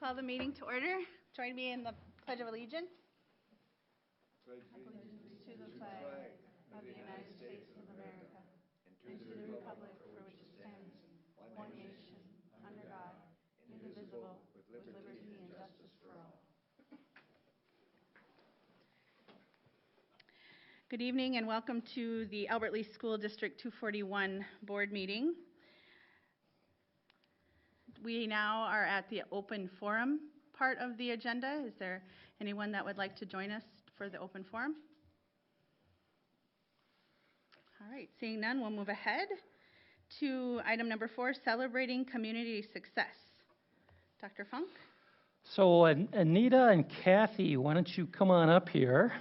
Call the meeting to order. Join me in the Pledge of Allegiance. Pledge allegiance to the flag of the United States of America and to the republic for which it stands, one nation, under God, indivisible, with liberty and justice for all. Good evening and welcome to the Albert Lee School District 241 board meeting. We now are at the open forum part of the agenda. Is there anyone that would like to join us for the open forum? All right, seeing none, we'll move ahead to item number 4, celebrating community success. Dr. Funk? So Anita and Kathy, why don't you come on up here,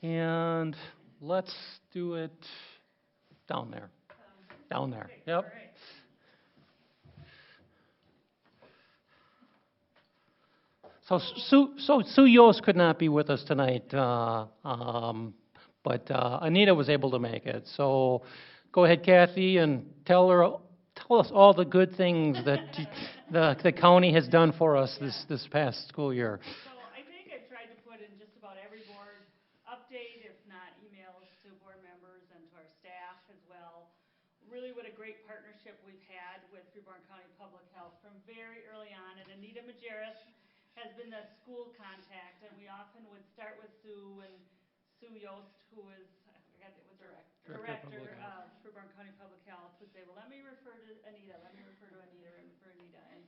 and let's do it down there. Down there, yep. So Sue Yost could not be with us tonight, but Anita was able to make it. So go ahead, Kathy, and tell us all the good things that the county has done for us this past school year. So I think I tried to put in just about every board update, if not emails to board members and to our staff as well. Really what a great partnership we've had with Freeborn County Public Health from very early on. And Anita Majerus has been the school contact, and we often would start with Sue and Sue Yost, who is, I forgot what director of Freeborn County Public Health, would say, well, let me refer to Anita, and refer Anita. And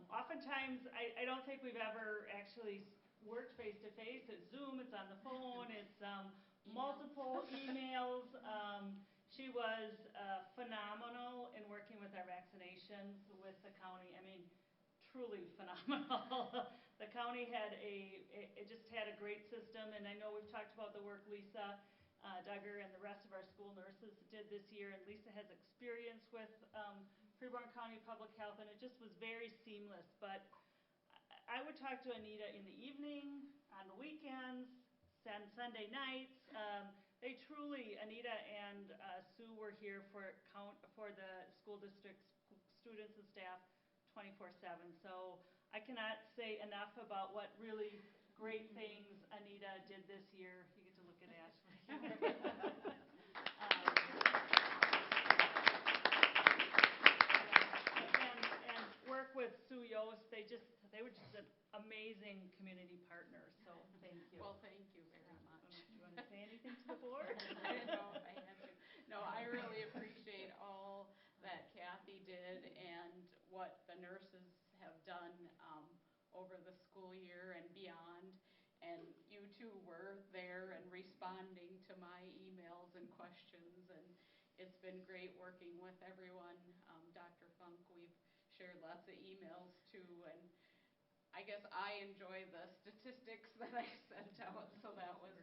oftentimes, I don't think we've ever actually worked face-to-face. It's Zoom, it's on the phone, it's multiple emails. She was phenomenal in working with our vaccinations with the county. I mean, truly phenomenal. The county just had a great system, and I know we've talked about the work Lisa Duggar and the rest of our school nurses did this year, and Lisa has experience with Freeborn County Public Health, and it just was very seamless. But I would talk to Anita in the evening, on the weekends, Sunday nights. They truly, Anita and Sue were here for the school district students and staff 24/7. So I cannot say enough about what really great things Anita did this year. You get to look at Ashley. and work with Sue Yost. They were just an amazing community partner. So thank you. Well, thank you very much. Do you want to say anything to the board? I didn't know if I had to. No, I really appreciate all that Kathy did and what the nurses have done over the school year and beyond. And you two were there and responding to my emails and questions, and it's been great working with everyone. Dr. Funk, we've shared lots of emails too, and I guess I enjoy the statistics that I sent out, so that was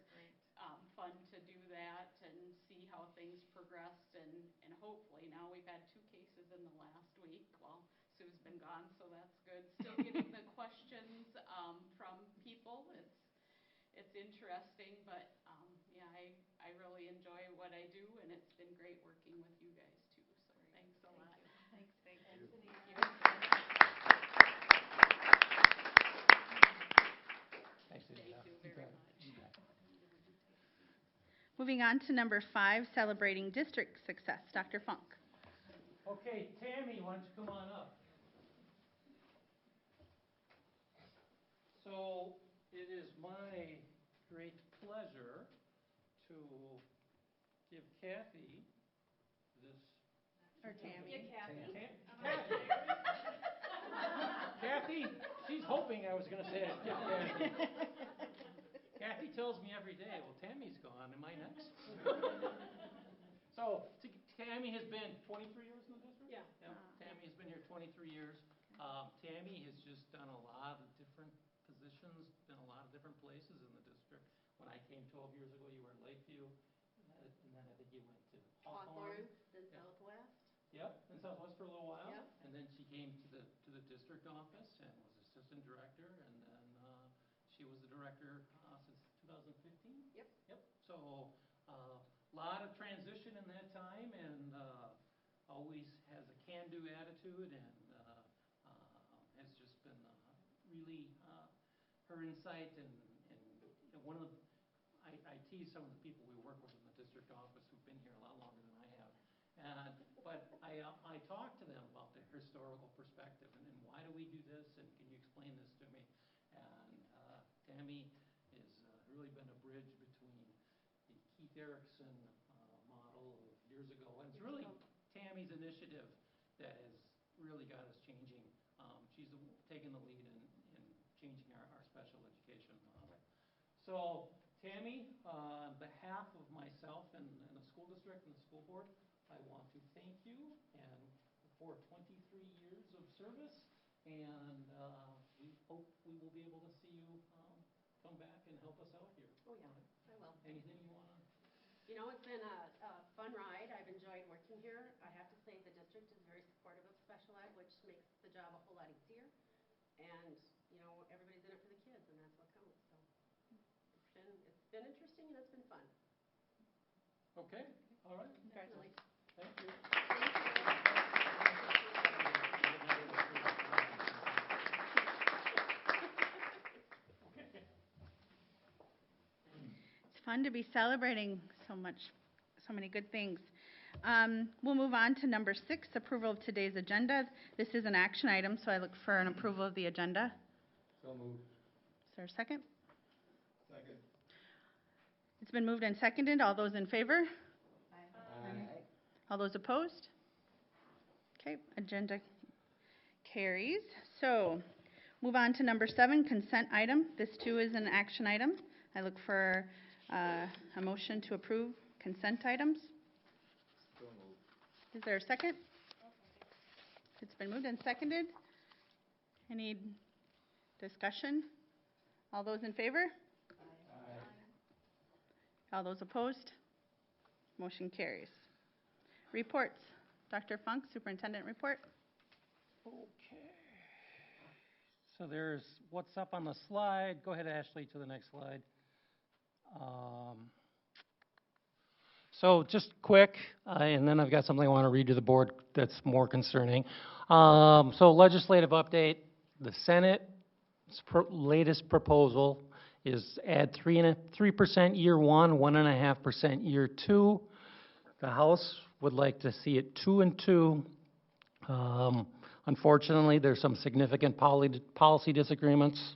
fun to do that and see how things progressed, and hopefully now we've had 2 cases in the last week. Well, Sue's been gone, so that's good. Still getting the questions from people. It's interesting, but yeah, I really enjoy what I do, and it's been great working with you guys too. So thanks a lot. Thanks. Thank you. Thanks, Thank you very much. Moving on to number 5, celebrating district success. Dr. Funk. Okay, Tammy, why don't you come on up? So it is my great pleasure to give Kathy this. Or Tammy. Kathy, she's hoping I was going to say it. Kathy. Kathy tells me every day, well, Tammy's gone. Am I next? So Tammy has been 23 years in the district? Yeah. Tammy has been here 23 years. Tammy has just done a lot of different positions in a lot of different places in the district. When I came 12 years ago, you were in Lakeview, and then I think you went to Hawthorne. Then Southwest. Yep, in Southwest for a little while. Yep. And then she came to the district office and was assistant director, and then she was the director since 2015. Yep. So a lot of transition in that time, and always has a can-do attitude, and has just been really her insight and one of the, I tease some of the people we work with in the district office who've been here a lot longer than I have. But I talk to them about the historical perspective and why do we do this and can you explain this to me? And Tammy has really been a bridge between the Keith Erickson model of years ago. And it's really Tammy's initiative that has really got us changing. She's taken the lead in changing our special education model. So Tammy, on behalf of myself and the school district and the school board, I want to thank you and for 23 years of service, and we hope we will be able to see you come back and help us out here. Oh, yeah, I will. Anything you want to? You know, it's been a fun ride. I've enjoyed working here. I have to say the district is very supportive of special ed, which makes the job a whole lot easier. And, you know, everybody's in it for the kids, and that's what counts. So it's been interesting, and it's been fun. Okay, all right. Definitely. Thank you. It's fun to be celebrating so many good things. We'll move on to number 6, approval of today's agenda. This is an action item, so I look for an approval of the agenda. So moved. Is there a second? Second. It's been moved and seconded. All those in favor? Aye. All those opposed? Okay, agenda carries. So, move on to number 7, consent item. This too is an action item. I look for a motion to approve consent items. So moved. Is there a second? It's been moved and seconded. Any discussion? All those in favor? Aye. All those opposed? Motion carries. Reports. Dr. Funk, Superintendent Report. Okay. So there's what's up on the slide. Go ahead, Ashley, to the next slide. So just quick, and then I've got something I want to read to the board that's more concerning. So legislative update, the Senate's latest proposal is add 3% year 1, 1.5% year 2. The House would like to see it 2 and 2. Unfortunately, there's some significant policy disagreements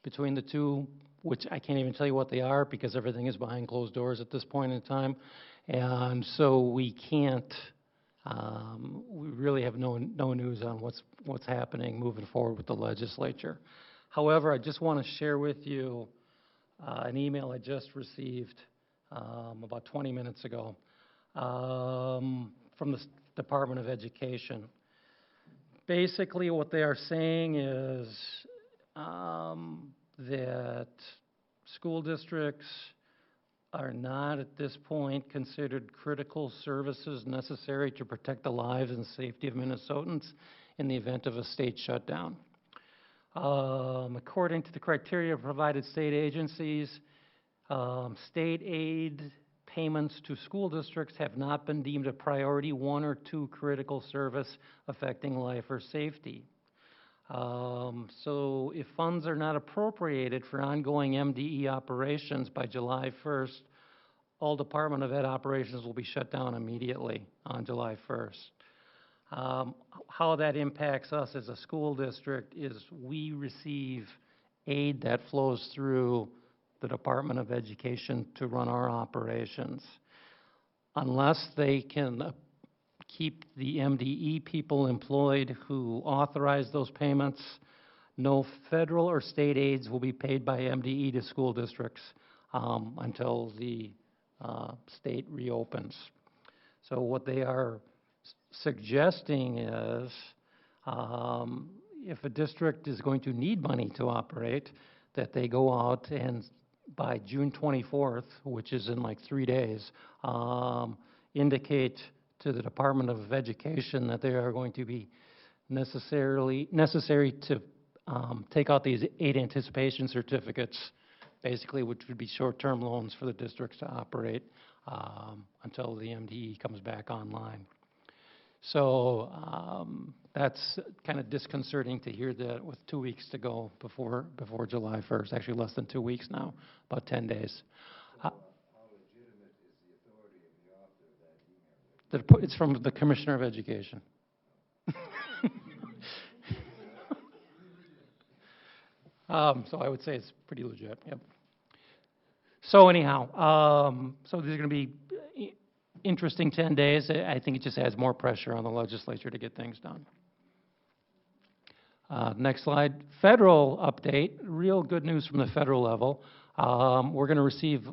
between the two, which I can't even tell you what they are because everything is behind closed doors at this point in time. And so we can't, we really have no news on what's happening moving forward with the legislature. However, I just want to share with you an email I just received about 20 minutes ago from the Department of Education. Basically, what they are saying is that school districts are not at this point considered critical services necessary to protect the lives and safety of Minnesotans in the event of a state shutdown. According to the criteria provided state agencies, state aid payments to school districts have not been deemed a priority 1 or 2 critical service affecting life or safety. So if funds are not appropriated for ongoing MDE operations by July 1st, all Department of Ed operations will be shut down immediately on July 1st. How that impacts us as a school district is we receive aid that flows through the Department of Education to run our operations. Unless they can keep the MDE people employed who authorize those payments, no federal or state aids will be paid by MDE to school districts until the state reopens. So what they are suggesting is if a district is going to need money to operate, that they go out and by June 24th, which is in like 3 days, indicate to the Department of Education that they are going to be necessary to take out these aid anticipation certificates, basically, which would be short-term loans for the districts to operate until the MDE comes back online. So that's kind of disconcerting to hear that with 2 weeks to go before July 1st, actually less than 2 weeks now, about 10 days. How legitimate is the authority of the author of that email? It's from the Commissioner of Education. So I would say it's pretty legit, yep. So anyhow, so these are going to be interesting 10 days. I think it just adds more pressure on the legislature to get things done. Next slide. Federal update. Real good news from the federal level. We're going to receive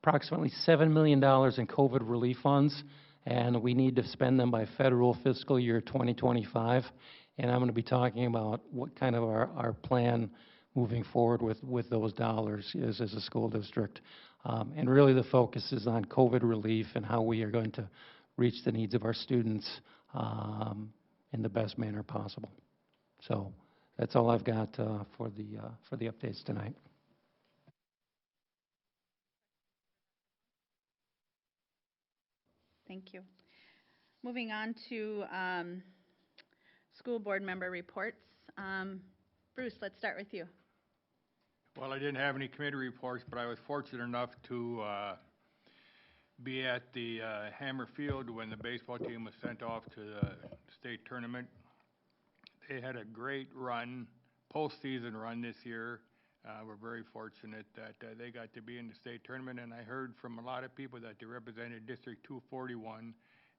approximately $7 million in COVID relief funds, and we need to spend them by federal fiscal year 2025. And I'm going to be talking about what kind of our plan moving forward with those dollars is as a school district. And really the focus is on COVID relief and how we are going to reach the needs of our students in the best manner possible. So that's all I've got for the updates tonight. Thank you. Moving on to school board member reports. Bruce, let's start with you. Well, I didn't have any committee reports, but I was fortunate enough to be at the Hammer Field when the baseball team was sent off to the state tournament. They had a great run, postseason run this year. We're very fortunate that they got to be in the state tournament, and I heard from a lot of people that they represented District 241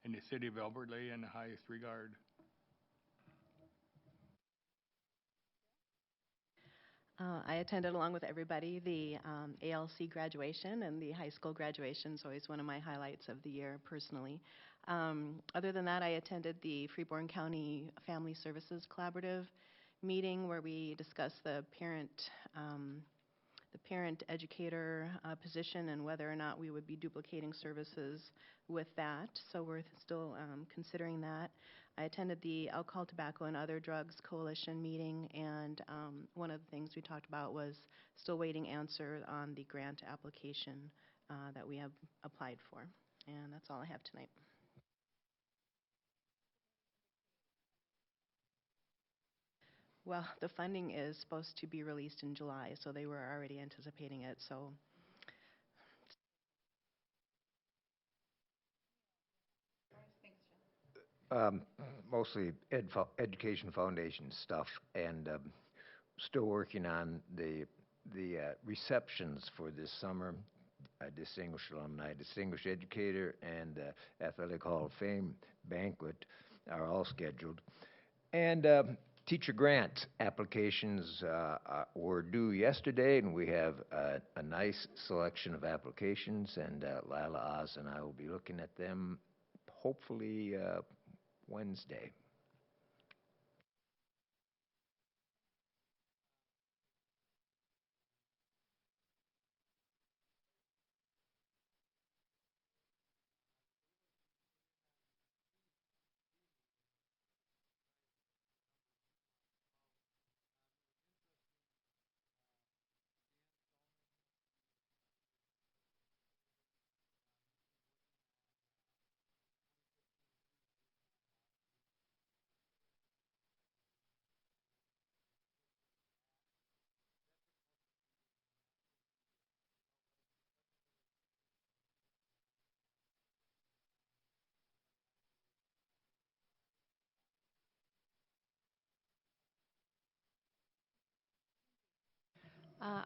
in the city of Albert Lea in the highest regard. I attended along with everybody the ALC graduation, and the high school graduation is always one of my highlights of the year personally. Other than that, I attended the Freeborn County Family Services Collaborative meeting where we discussed the parent educator position and whether or not we would be duplicating services with that. So we're still considering that. I attended the Alcohol, Tobacco, and Other Drugs Coalition meeting, and one of the things we talked about was still waiting answer on the grant application that we have applied for. And that's all I have tonight. Well, the funding is supposed to be released in July, so they were already anticipating it. So Mostly education foundation stuff, and still working on the receptions for this summer. Distinguished alumni, distinguished educator, and athletic hall of fame banquet are all scheduled. And teacher grant applications were due yesterday, and we have a nice selection of applications, and Lila Oz and I will be looking at them hopefully Wednesday.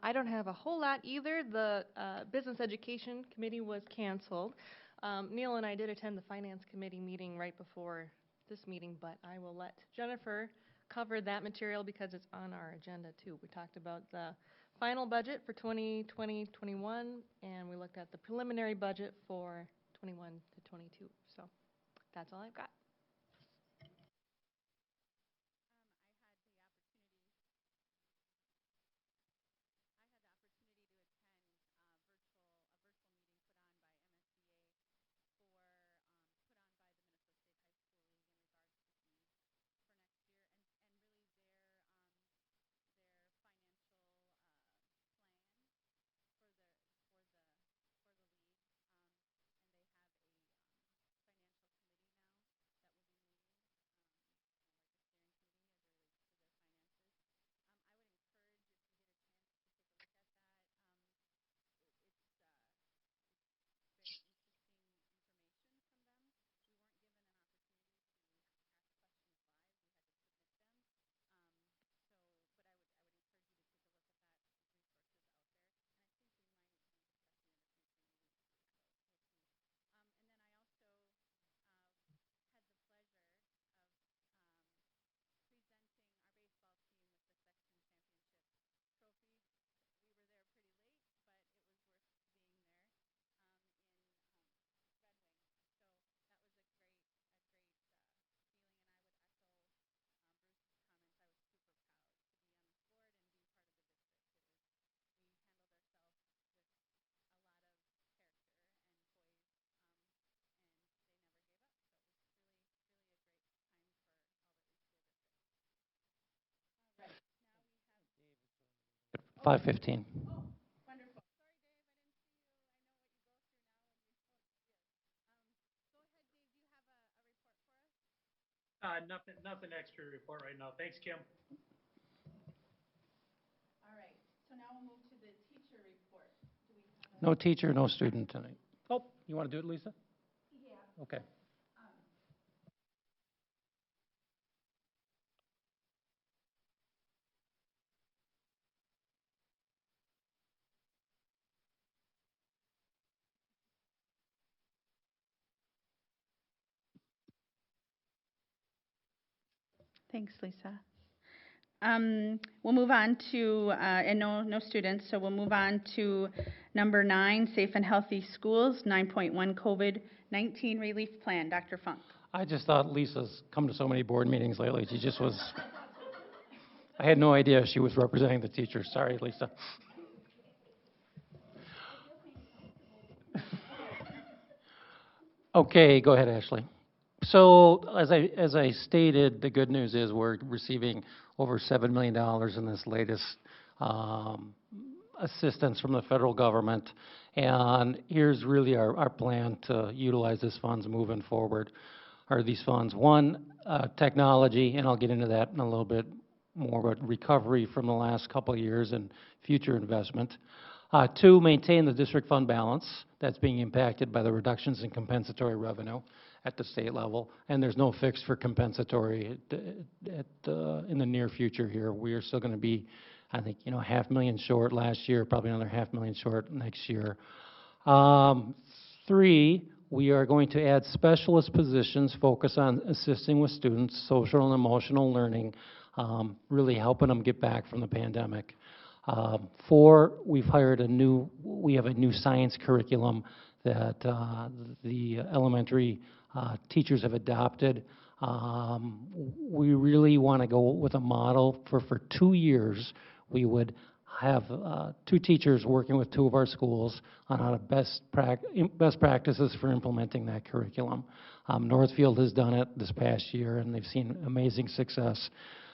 I don't have a whole lot either. The Business Education Committee was canceled. Neil and I did attend the Finance Committee meeting right before this meeting, but I will let Jennifer cover that material because it's on our agenda too. We talked about the final budget for 2020-21, and we looked at the preliminary budget for 21 to 22. So that's all I've got. 5:15. Wonderful. Nothing extra to report right now. Thanks, Kim. All right, so now we'll move to the teacher report. Do we have No teacher, no student tonight. Oh, you want to do it, Lisa? Yeah. Okay. Thanks, Lisa. We'll move on to, and no students, so we'll move on to number 9, Safe and Healthy Schools, 9.1 COVID-19 Relief Plan. Dr. Funk. I just thought Lisa's come to so many board meetings lately. She just was, I had no idea she was representing the teachers. Sorry, Lisa. Okay, go ahead, Ashley. So as I stated, the good news is we're receiving over $7 million in this latest assistance from the federal government. And here's really our plan to utilize these funds moving forward. Are these funds? One, technology, and I'll get into that in a little bit more, but recovery from the last couple of years and future investment. 2, maintain the district fund balance that's being impacted by the reductions in compensatory revenue at the state level, and there's no fix for compensatory in the near future here. We are still going to be, I think, $500,000 short last year, probably another $500,000 short next year. 3, we are going to add specialist positions, focus on assisting with students' social and emotional learning, really helping them get back from the pandemic. 4, we have a new science curriculum that the elementary teachers have adopted. We really want to go with a model for 2 years. We would have 2 teachers working with 2 of our schools on how to best practices for implementing that curriculum. Northfield has done it this past year, and they've seen amazing success.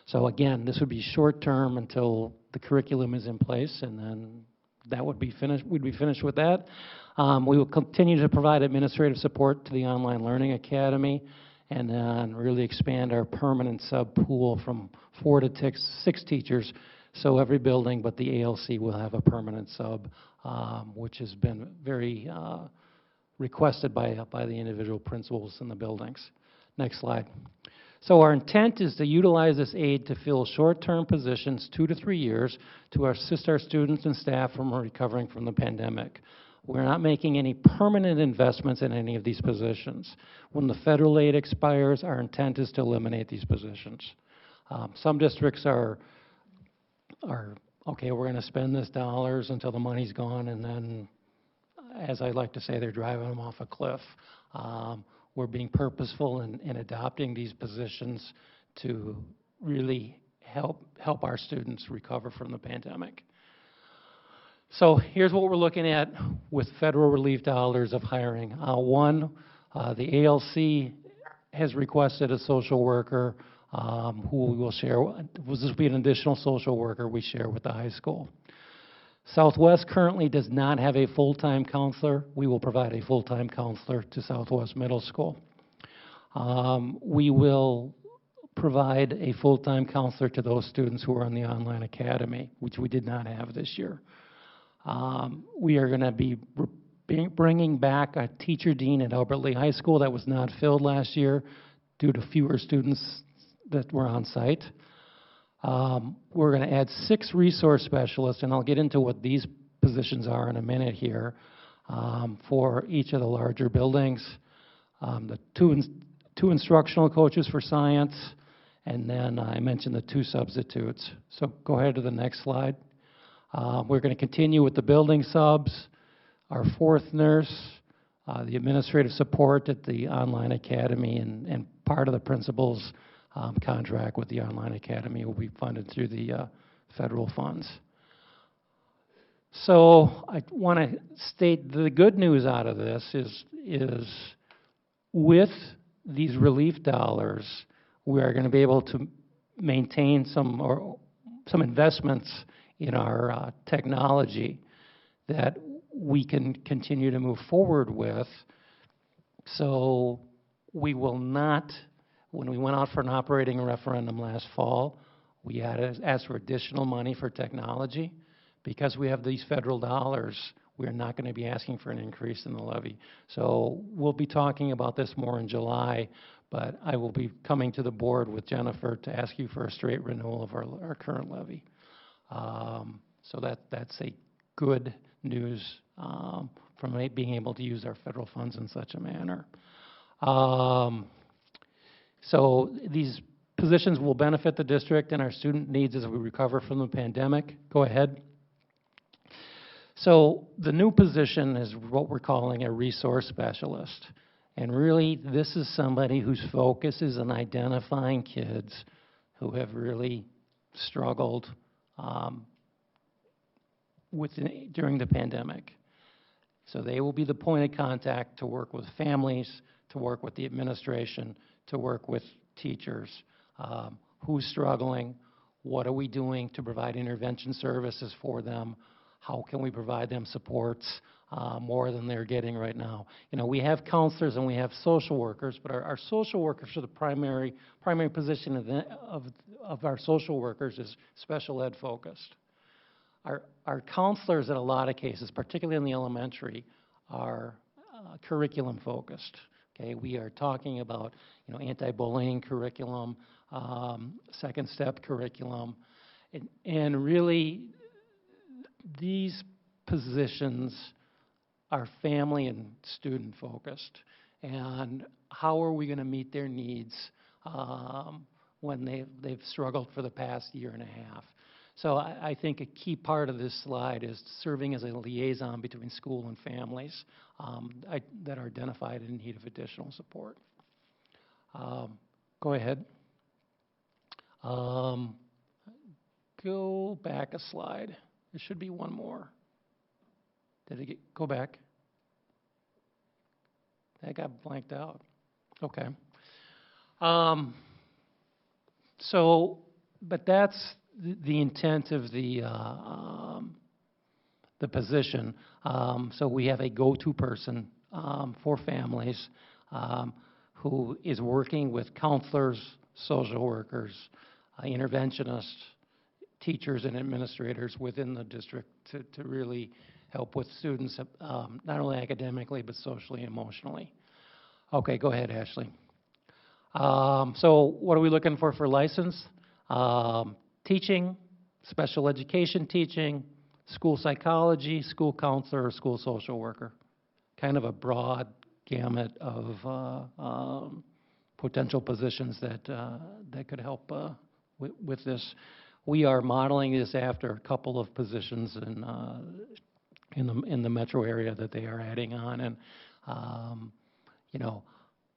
So again, this would be short term until the curriculum is in place, and then that would be finished. We'd be finished with that. We will continue to provide administrative support to the Online Learning Academy, and then really expand our permanent sub pool from 4 to 6 teachers. So every building but the ALC will have a permanent sub, which has been very requested by the individual principals in the buildings. Next slide. So our intent is to utilize this aid to fill short-term positions, 2 to 3 years, to assist our students and staff from recovering from the pandemic. We're not making any permanent investments in any of these positions. When the federal aid expires, our intent is to eliminate these positions. Some districts are okay, we're going to spend this dollars until the money's gone, and then, as I like to say, they're driving them off a cliff. We're being purposeful in adopting these positions to really help our students recover from the pandemic. So here's what we're looking at with federal relief dollars of hiring. One, the ALC has requested a social worker who we will share. This will be an additional social worker we share with the high school. Southwest currently does not have a full-time counselor. We will provide a full-time counselor to Southwest Middle School. We will provide a full-time counselor to those students who are on the online academy, which we did not have this year. We are going to be bringing back a teacher dean at Albert Lee High School that was not filled last year due to fewer students that were on site. We're going to add 6 resource specialists, and I'll get into what these positions are in a minute here, for each of the larger buildings. The two instructional coaches for science, and then I mentioned the 2 substitutes. So go ahead to the next slide. We're going to continue with the building subs, our 4th nurse, the administrative support at the online academy, and part of the principal's contract with the online academy will be funded through the federal funds. So I want to state the good news out of this is with these relief dollars, we are going to be able to maintain some investments in our technology that we can continue to move forward with. So we will not, when we went out for an operating referendum last fall, we had asked for additional money for technology. Because we have these federal dollars, we're not going to be asking for an increase in the levy. So we'll be talking about this more in July, but I will be coming to the board with Jennifer to ask you for a straight renewal of our current levy. So that's a good news from being able to use our federal funds in such a manner. So these positions will benefit the district and our student needs as we recover from the pandemic. Go ahead. So the new position is what we're calling a resource specialist. And really, this is somebody whose focus is on identifying kids who have really struggled during the pandemic. So they will be the point of contact to work with families, to work with the administration, to work with teachers. Who's struggling? What are we doing to provide intervention services for them? How can we provide them supports more than they're getting right now? You know, we have counselors and we have social workers, but our social workers are the primary position of our social workers is special ed focused. Our counselors in a lot of cases, particularly in the elementary, are curriculum focused. Okay, we are talking about, you know, anti-bullying curriculum, second step curriculum, and really these positions are family and student focused. And how are we going to meet their needs when they've struggled for the past year and a half? So I think a key part of this slide is serving as a liaison between school and families that are identified in need of additional support. Go ahead. Go back a slide. There should be one more. Did it go back? That got blanked out. Okay. But that's the intent of the position. So we have a go-to person for families who is working with counselors, social workers, interventionists, teachers and administrators within the district to really help with students, not only academically, but socially and emotionally. Okay, go ahead, Ashley. So what are we looking for license? Teaching, special education teaching, school psychology, school counselor, or school social worker. Kind of a broad gamut of potential positions that could help with this. We are modeling this after a couple of positions in the metro area that they are adding on, and you know,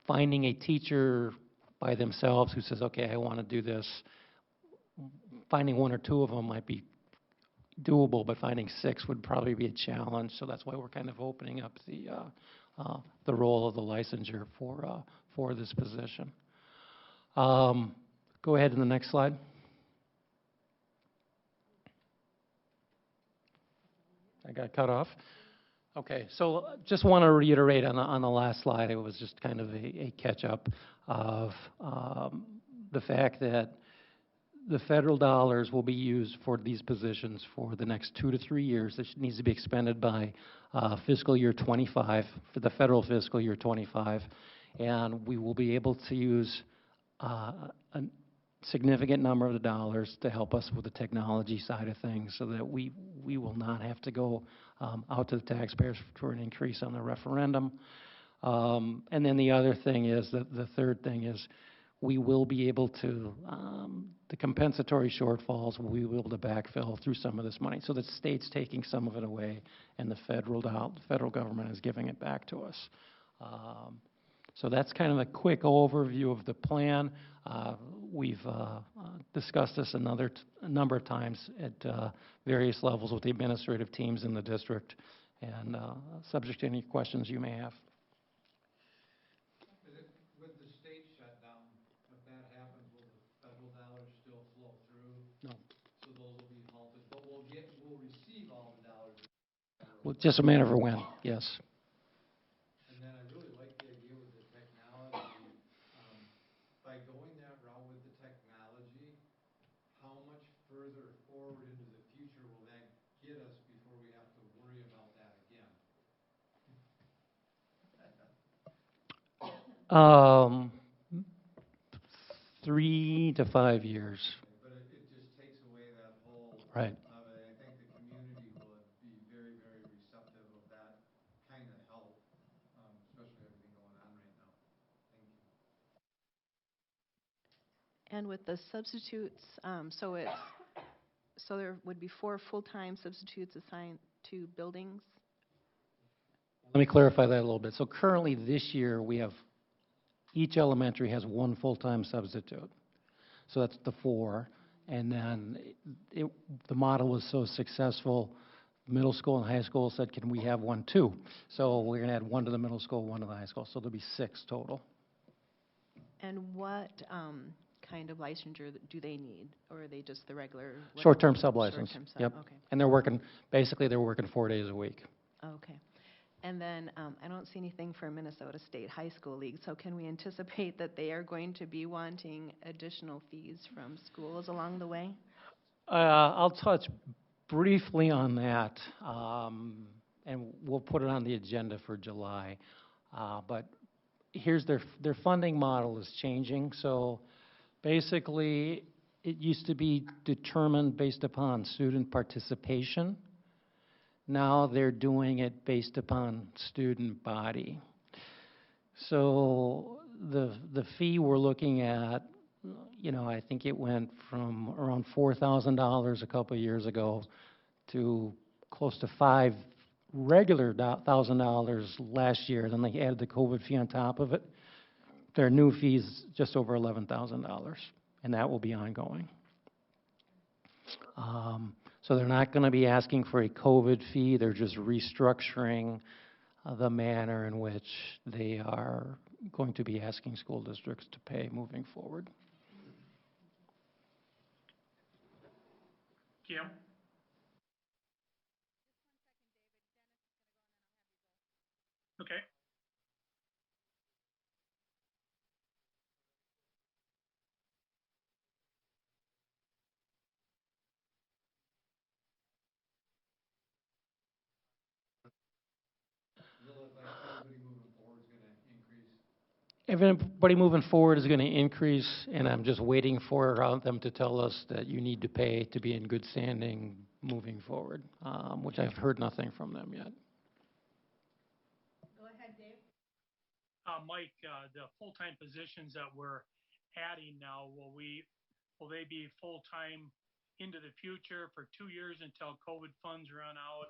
finding a teacher by themselves who says, okay, I want to do this. Finding one or two of them might be doable, but finding 6 would probably be a challenge. So that's why we're kind of opening up the role of the licensure for this position. Go ahead to the next slide. I got cut off. Okay, so just want to reiterate on the last slide. It was just kind of a catch-up of the fact that the federal dollars will be used for these positions for the next 2 to 3 years. This needs to be expended by fiscal year 25, for the federal fiscal year 25, and we will be able to use a significant number of the dollars to help us with the technology side of things so that we will not have to go out to the taxpayers for an increase on the referendum. And then the other thing is, the third thing is, we will be able to, the compensatory shortfalls, we will be able to backfill through some of this money. So the state's taking some of it away, and the federal government is giving it back to us. So that's kind of a quick overview of the plan. We've discussed this a number of times at various levels with the administrative teams in the district, and subject to any questions you may have. With the state shutdown, if that happens, will the federal dollars still flow through? No. So so those will be halted, but we'll receive all the dollars. Well, just a matter of when, yes. And then I really like the idea with the technology. By going that route with the technology, how much further forward into the future will that get us before we have to worry about that again? 3 to 5 years. But it just takes away that whole Right. of it. I think the community would be very, very receptive of that kind of help, especially everything going on right now. Thank you. And with the substitutes, so there would be 4 full-time substitutes assigned to buildings? Let me clarify that a little bit. So currently this year, we have, each elementary has 1 full-time substitute. So that's the 4. And then the model was so successful, middle school and high school said, can we have 1 too? So we're going to add 1 to the middle school, 1 to the high school. So there'll be 6 total. And what kind of licensure do they need? Or are they just the regular? Short-term sub-license. Short-term sub, Yep. okay. And they're working 4 days a week. Okay. And then I don't see anything for Minnesota State High School League, so can we anticipate that they are going to be wanting additional fees from schools along the way? I'll touch briefly on that, and we'll put it on the agenda for July. But here's their funding model is changing. So basically, it used to be determined based upon student participation. Now they're doing it based upon student body. So the fee we're looking at, you know, I think it went from around $4,000 a couple of years ago to close to $1,000 last year. Then they added the COVID fee on top of it. Their new fee is just over $11,000, and that will be ongoing. So they're not going to be asking for a COVID fee. They're just restructuring the manner in which they are going to be asking school districts to pay moving forward. Kim? Okay. Everybody moving forward is going to increase, and I'm just waiting for them to tell us that you need to pay to be in good standing moving forward, which I've heard nothing from them yet. Go ahead, Dave. Mike, the full-time positions that we're adding now, will they be full-time into the future for 2 years until COVID funds run out?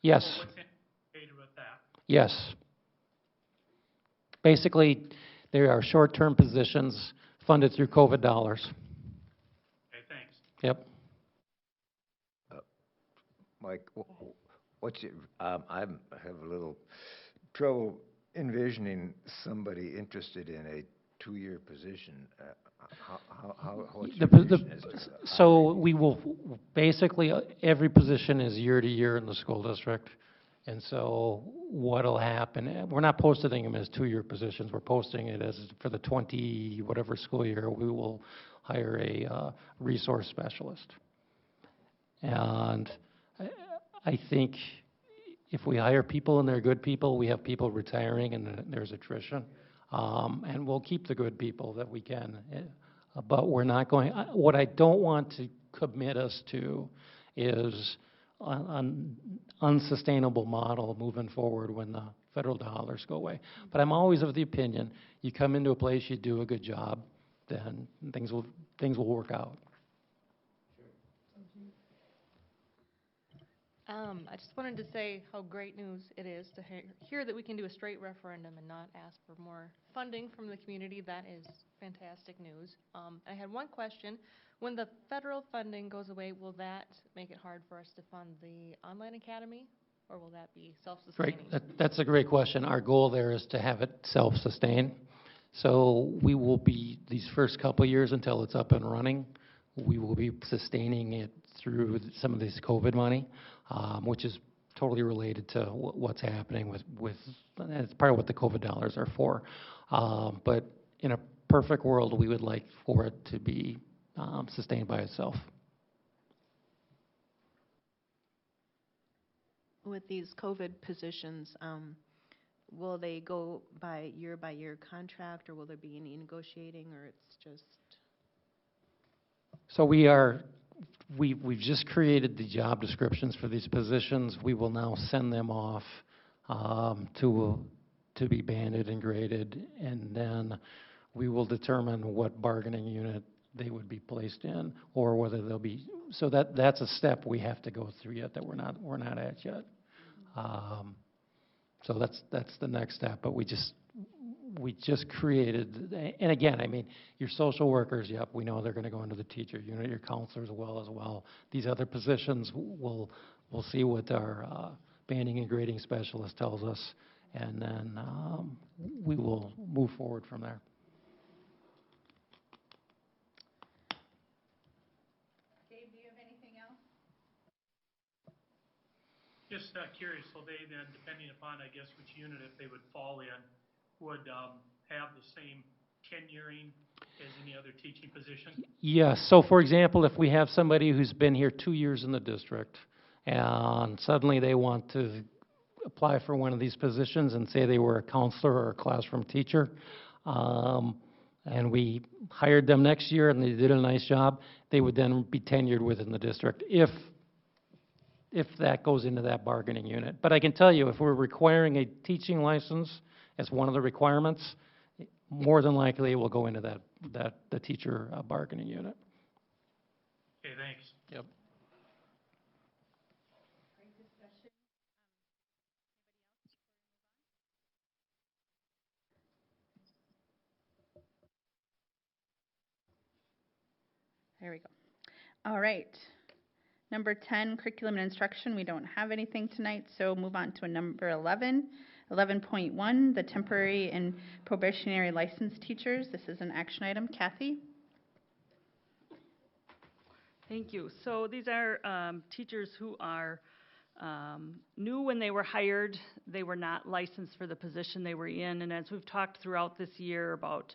Yes. Or what's anticipated with that? Yes. Basically, there are short-term positions funded through COVID dollars. Okay, thanks. Yep. Mike, what's it, I have a little trouble envisioning somebody interested in a 2-year position. What's your vision as to So we will, basically, every position is year to year in the school district. And so what'll happen, we're not posting them as 2-year positions, we're posting it as for the 20 whatever school year, we will hire a resource specialist. And I think if we hire people and they're good people, we have people retiring and there's attrition. And we'll keep the good people that we can. But we're not going, what I don't want to commit us to is an unsustainable model moving forward when the federal dollars go away. But I'm always of the opinion, you come into a place, you do a good job, then things will work out. I just wanted to say how great news it is to hear that we can do a straight referendum and not ask for more funding from the community. That is fantastic news. I had one question. When the federal funding goes away, will that make it hard for us to fund the online academy, or will that be self-sustaining? Great. That's a great question. Our goal there is to have it self-sustain. So we will be, these first couple of years until it's up and running, we will be sustaining it through some of this COVID money, which is totally related to what's happening with, it's part of what the COVID dollars are for. But in a perfect world, we would like for it to be sustained by itself. With these COVID positions, will they go by year contract, or will there be any negotiating, or it's just? So we've just created the job descriptions for these positions. We will now send them off to be banded and graded, and then we will determine what bargaining unit they would be placed in, or whether they'll be. So that's a step we have to go through yet that we're not at yet. So that's the next step. But we just created, and again, I mean, your social workers, yep, we know they're going to go into the teacher unit, your counselors as well. These other positions, we'll see what our banding and grading specialist tells us, and then we will move forward from there. Dave, do you have anything else? Just curious, so they then, depending upon, I guess, which unit, if they would fall in, would have the same tenuring as any other teaching position? Yes. So, for example, if we have somebody who's been here 2 years in the district, and suddenly they want to apply for one of these positions, and say they were a counselor or a classroom teacher, and we hired them next year and they did a nice job, they would then be tenured within the district if that goes into that bargaining unit. But I can tell you, if we're requiring a teaching license as one of the requirements, more than likely it will go into the teacher bargaining unit. Okay, thanks. Yep. Great discussion. There we go. All right. Number 10, curriculum and instruction. We don't have anything tonight, so move on to number 11. 11.1, the temporary and probationary licensed teachers. This is an action item. Kathy? Thank you. So these are teachers who are new when they were hired. They were not licensed for the position they were in. And as we've talked throughout this year about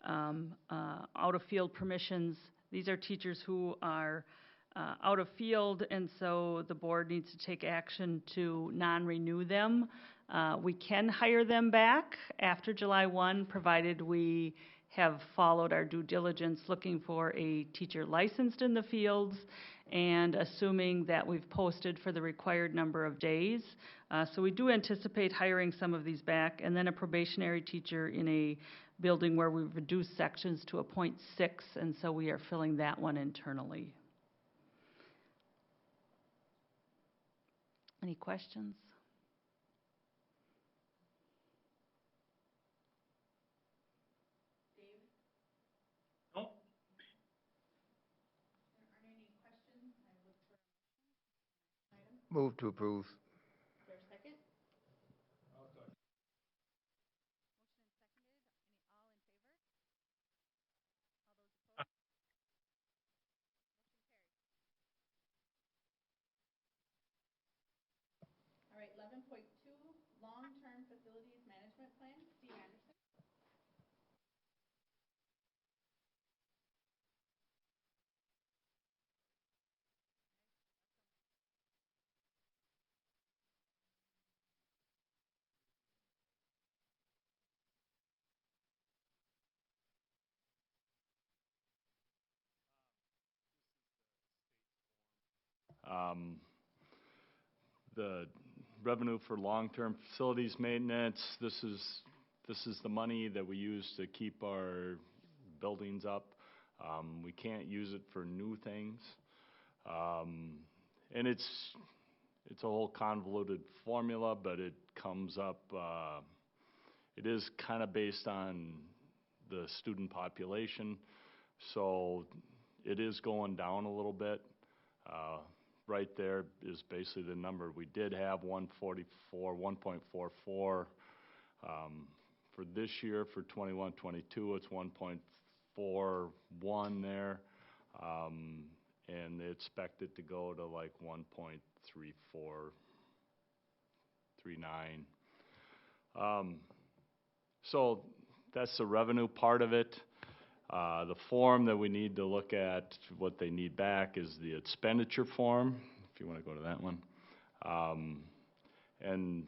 out-of-field permissions, these are teachers who are out of field, and so the board needs to take action to non-renew them. We can hire them back after July 1, provided we have followed our due diligence looking for a teacher licensed in the fields, and assuming that we've posted for the required number of days. So we do anticipate hiring some of these back, and then a probationary teacher in a building where we've reduced sections to a 0.6, and so we are filling that one internally. Any questions? No? Move to approve. Is there a second? All right, 11.2, long-term facilities management plan. Steve Anderson. The revenue for long-term facilities maintenance, this is the money that we use to keep our buildings up. We can't use it for new things. And it's a whole convoluted formula, but it comes up, it is kind of based on the student population. So it is going down a little bit. Right there is basically the number. We did have 1.44 for this year for 21-22. It's 1.41 there. And they expect it to go to like 1.3439. So that's the revenue part of it. The form that we need to look at, what they need back, is the expenditure form, if you want to go to that one. And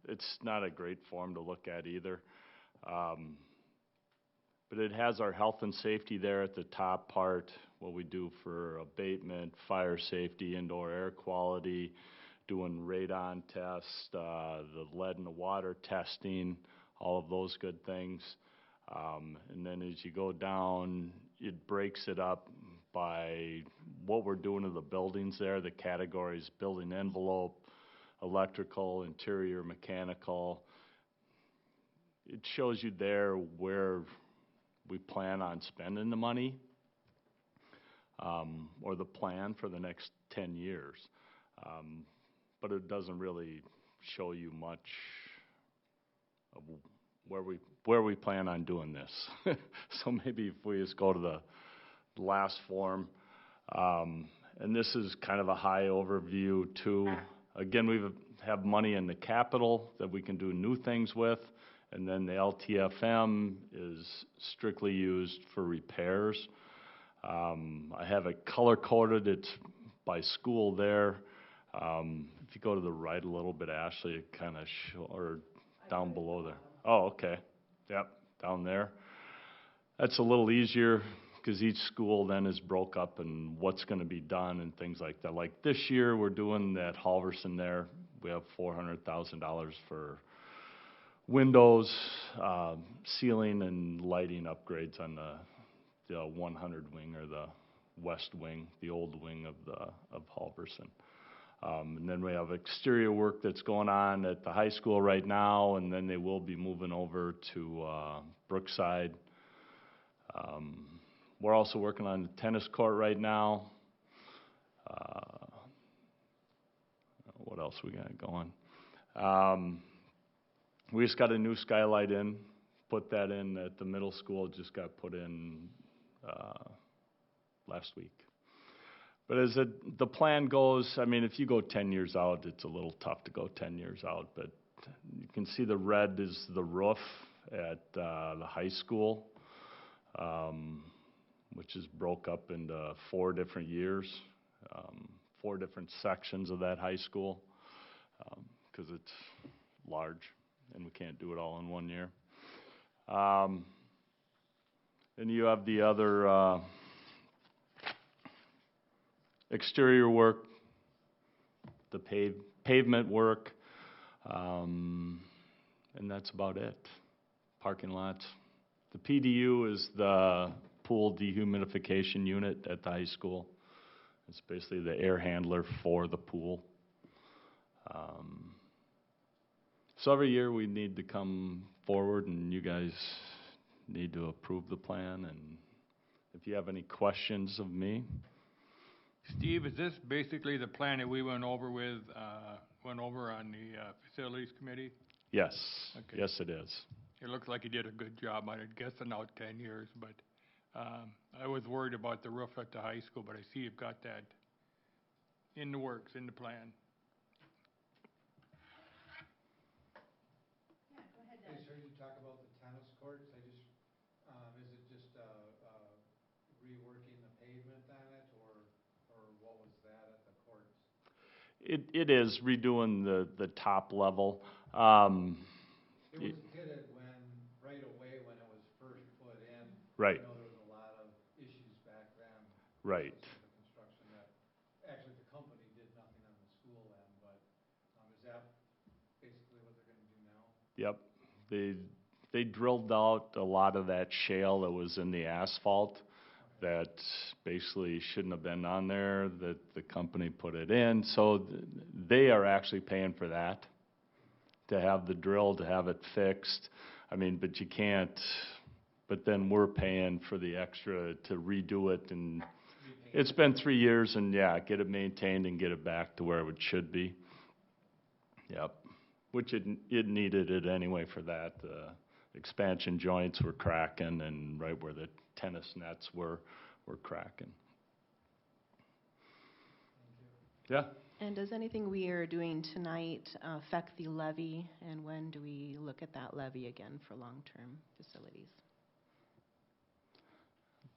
it's not a great form to look at either. But it has our health and safety there at the top part, what we do for abatement, fire safety, indoor air quality, doing radon tests, the lead in the water testing, all of those good things. And then as you go down, it breaks it up by what we're doing to the buildings there, the categories: building envelope, electrical, interior, mechanical. It shows you there where we plan on spending the money, or the plan for the next 10 years. But it doesn't really show you much of where we plan on doing this. So maybe if we just go to the last form, and this is kind of a high overview too. Again, we have money in the capital that we can do new things with, and then the LTFM is strictly used for repairs. I have it color-coded. It's by school there. If you go to the right a little bit, Ashley, it kind of or down below there. Oh, okay. Yep, down there. That's a little easier because each school then is broke up and what's going to be done and things like that. Like this year, we're doing that Halverson there. We have $400,000 for windows, ceiling, and lighting upgrades on the 100 wing, or the west wing, the old wing of Halverson. And then we have exterior work that's going on at the high school right now, and then they will be moving over to Brookside. We're also working on the tennis court right now. What else we got going? We just got a new skylight in, put that in at the middle school. It just got put in last week. But as the plan goes, I mean, if you go 10 years out, it's a little tough to go 10 years out. But you can see the red is the roof at the high school, which is broke up into 4 different years, 4 different sections of that high school, because it's large and we can't do it all in one year. And you have the other exterior work, the pavement work, and that's about it. Parking lots. The PDU is the pool dehumidification unit at the high school. It's basically the air handler for the pool. So every year we need to come forward and you guys need to approve the plan. And if you have any questions of me. Steve, is this basically the plan that we went over on the facilities committee? Yes. Okay. Yes, it is. It looks like you did a good job. I'd guessing out 10 years, but I was worried about the roof at the high school, but I see you've got that in the works, in the plan. Hey, sir, you talk about the tennis courts. Is it just reworking the pavement on it, or what was that at the courts? It is redoing the top level. It was pitted right away when it was first put in. Right. I know there was a lot of issues back then. Right. With the construction that, actually the company did nothing on the school end, but is that basically what they're going to do now? Yep. They drilled out a lot of that shale that was in the asphalt that basically shouldn't have been on there, that the company put it in. So they are actually paying for that, to have the drill, to have it fixed. I mean, but you can't, but then we're paying for the extra to redo it. And it's been 3 years, and yeah, get it maintained and get it back to where it should be. Yep. Which it needed it anyway for that. Expansion joints were cracking, and right where the tennis nets were cracking. Yeah. And does anything we are doing tonight affect the levy, and when do we look at that levy again for long-term facilities?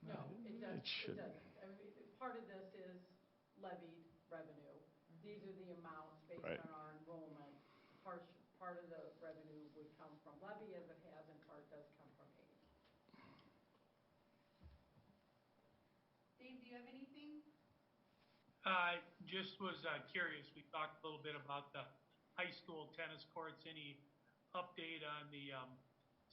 No, it does, It should. it doesn't. I mean, part of this is levied revenue. These are the amounts based Right. on our enrollment. Part of the revenue would come from levy, as it has, and part does come from aid. Dave, do you have anything? I just was curious, we talked a little bit about the high school tennis courts. Any update on the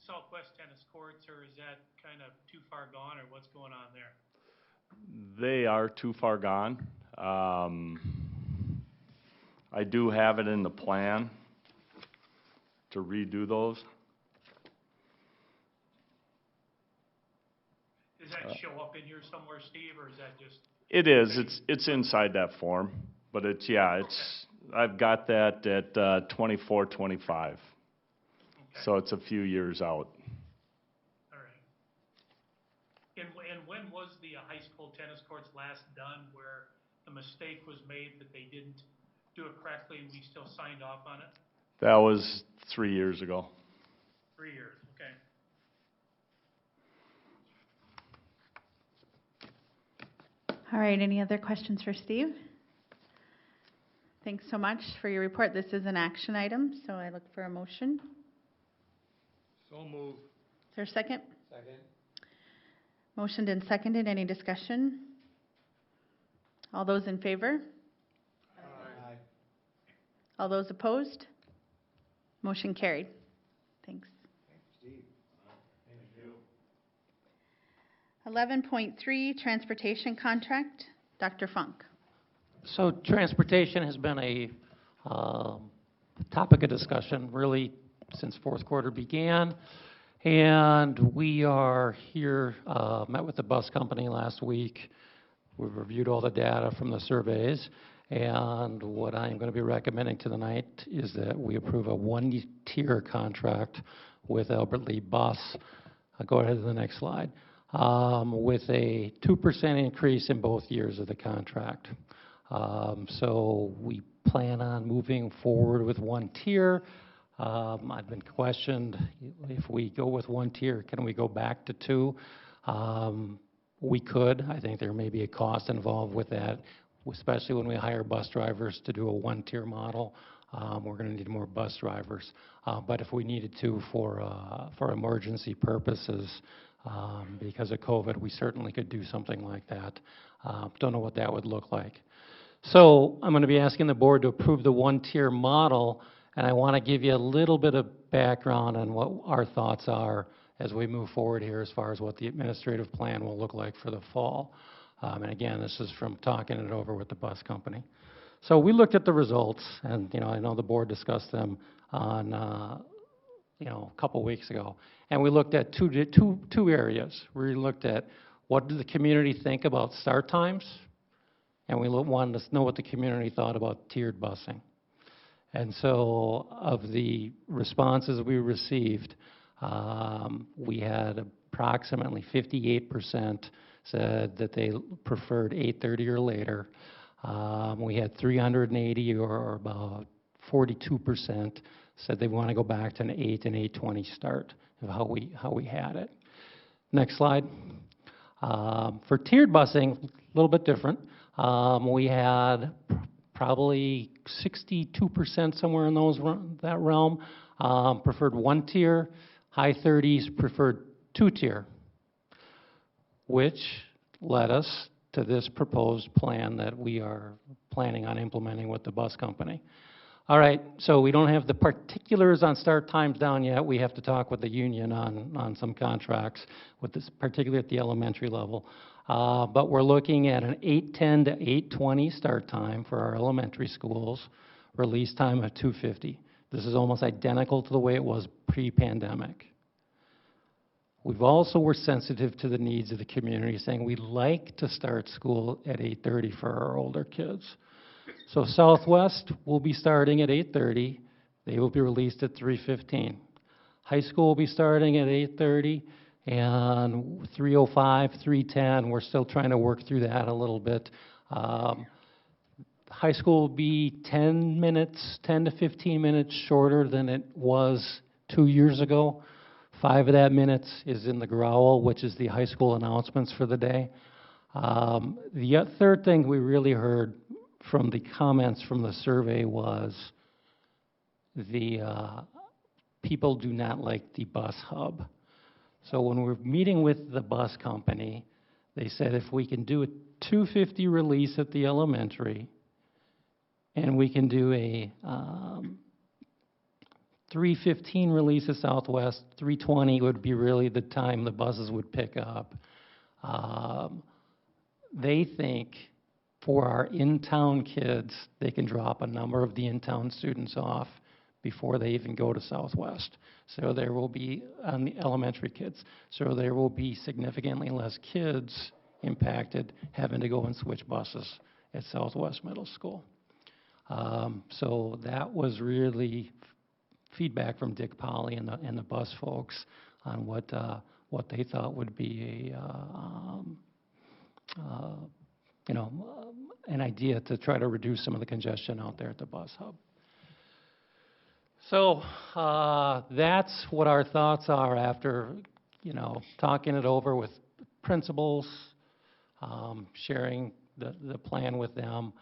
Southwest tennis courts, or is that kind of too far gone, or what's going on there? They are too far gone. I do have it in the plan to redo those. Does that show up in here somewhere, Steve, or is that just? It is. It's inside that form, but it's I've got that at 24, 25. Okay. So it's a few years out. All right. And when was the high school tennis courts last done where the mistake was made that they didn't do it correctly and we still signed off on it? That was 3 years ago. 3 years, okay. All right, any other questions for Steve? Thanks so much for your report. This is an action item, so I look for a motion. So move. Is there a second? Second. Motioned and seconded. Any discussion? All those in favor? Aye. All those opposed? Motion carried. Thanks. Steve. Thank you. 11.3, transportation contract. Dr. Funk. So transportation has been a topic of discussion really since fourth quarter began. And we are here, met with the bus company last week. We've reviewed all the data from the surveys. And what I am going to be recommending tonight is that we approve a one-tier contract with Albert Lee Bus. I'll go ahead to the next slide. With a 2% increase in both years of the contract. So we plan on moving forward with one tier. I've been questioned, if we go with one tier, can we go back to two? We could. I think there may be a cost involved with that, especially when we hire bus drivers to do a one-tier model. We're going to need more bus drivers. But if we needed to for emergency purposes, because of COVID, we certainly could do something like that. Don't know what that would look like. So I'm going to be asking the board to approve the one-tier model, and I want to give you a little bit of background on what our thoughts are as we move forward here as far as what the administrative plan will look like for the fall. And again, this is from talking it over with the bus company. So we looked at the results, and I know the board discussed them on a couple weeks ago. And we looked at two areas. We looked at what did the community think about start times, and we wanted to know what the community thought about tiered busing. And so of the responses we received, we had approximately 58% said that they preferred 8:30 or later. We had 380, or about 42%, said they want to go back to an 8 and 8:20 start of how we had it. Next slide. For tiered busing, a little bit different. We had probably 62%, somewhere in that realm, preferred one tier. High 30s preferred two tier, which led us to this proposed plan that we are planning on implementing with the bus company. All right, so we don't have the particulars on start times down yet. We have to talk with the union on some contracts, with this, particularly at the elementary level. But we're looking at an 8:10 to 8:20 start time for our elementary schools, release time at 2:50. This is almost identical to the way it was pre-pandemic. We've also were sensitive to the needs of the community, saying we'd like to start school at 8:30 for our older kids. So Southwest will be starting at 8:30. They will be released at 3:15. High school will be starting at 8:30, and 3:05, 3:10. We're still trying to work through that a little bit. high school will be 10 minutes, 10 to 15 minutes shorter than it was 2 years ago. 5 of that minutes is in the growl, which is the high school announcements for the day. The third thing we really heard from the comments from the survey was the people do not like the bus hub. So when we're meeting with the bus company, they said if we can do a 250 release at the elementary, and we can do a 315 release at Southwest, 320 would be really the time the buses would pick up. They think for our in-town kids, they can drop a number of the in-town students off before they even go to Southwest. So there will be, on the elementary kids, so there will be significantly less kids impacted having to go and switch buses at Southwest Middle School. So that was really feedback from Dick Polly and the bus folks on what they thought would be an idea to try to reduce some of the congestion out there at the bus hub. So that's what our thoughts are after, talking it over with principals, sharing the plan with them,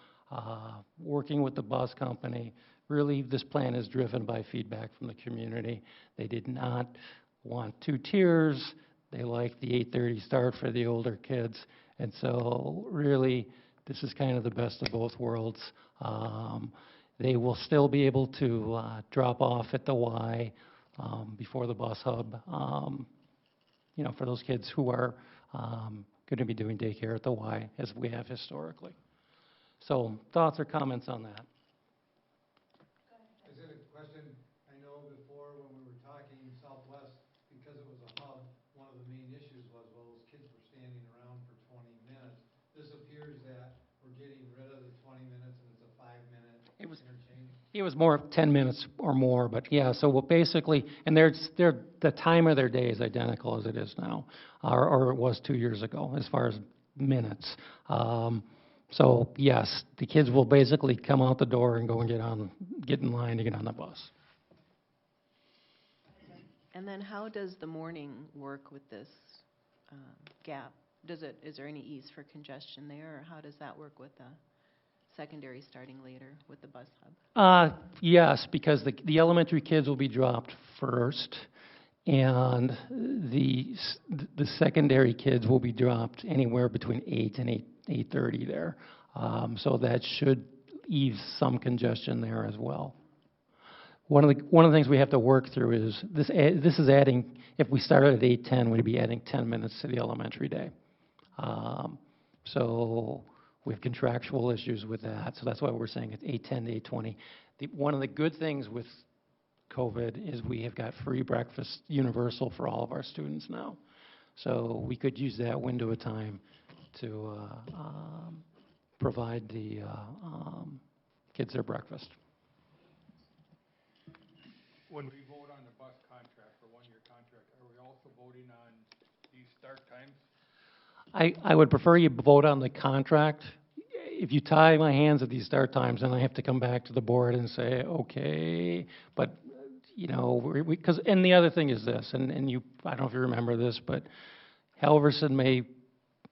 working with the bus company. Really, this plan is driven by feedback from the community. They did not want 2 tiers. They liked the 8:30 start for the older kids. And so really, this is kind of the best of both worlds. They will still be able to drop off at the Y before the bus hub, for those kids who are going to be doing daycare at the Y, as we have historically. So thoughts or comments on that? I just had a question. I know before when we were talking Southwest, because it was a hub, one of the main issues was, well, those kids were standing around for 20 minutes. This appears that we're getting rid of the 20 minutes and it's a 5-minute interchange. It was more 10 minutes or more, but yeah, so basically, and the time of their day is identical as it is now, or it was 2 years ago, as far as minutes. So yes, the kids will basically come out the door and go and get in line to get on the bus. And then how does the morning work with this gap? Is there any ease for congestion there, or how does that work with the secondary starting later with the bus hub? Yes, because the elementary kids will be dropped first, and the secondary kids will be dropped anywhere between 8 and 8:30 there. So that should ease some congestion there as well. One of the things we have to work through is this is adding, if we started at 8:10, we'd be adding 10 minutes to the elementary day. So we have contractual issues with that, so that's why we're saying it's 8:10 to 8:20. One of the good things with COVID is we have got free breakfast universal for all of our students now. So we could use that window of time to provide the kids their breakfast. When we vote on the bus contract, for one-year contract, are we also voting on these start times? I would prefer you vote on the contract. If you tie my hands at these start times, then I have to come back to the board and say, okay, but, because, and the other thing is this, and I don't know if you remember this, but Halverson may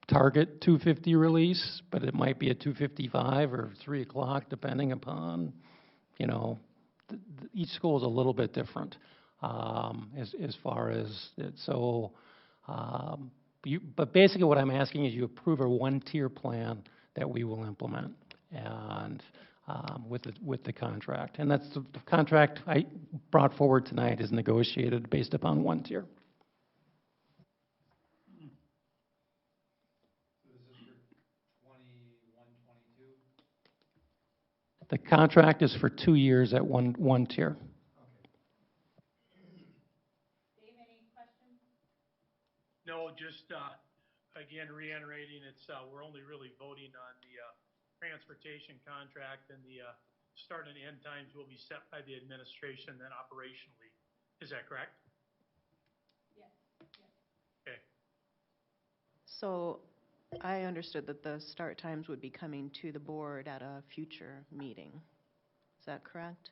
target 250 release, but it might be a 2:55 or 3 o'clock, depending upon, each school is a little bit different as far as it. So, but basically what I'm asking is you approve a 1-tier plan that we will implement, and with the contract. And that's the contract I brought forward tonight is negotiated based upon 1 tier. The contract is for 2 years at one tier. Dave, any questions? No, just, again, reiterating, we're only really voting on the transportation contract, and the start and end times will be set by the administration then operationally. Is that correct? Yes. Okay. So I understood that the start times would be coming to the board at a future meeting. Is that correct?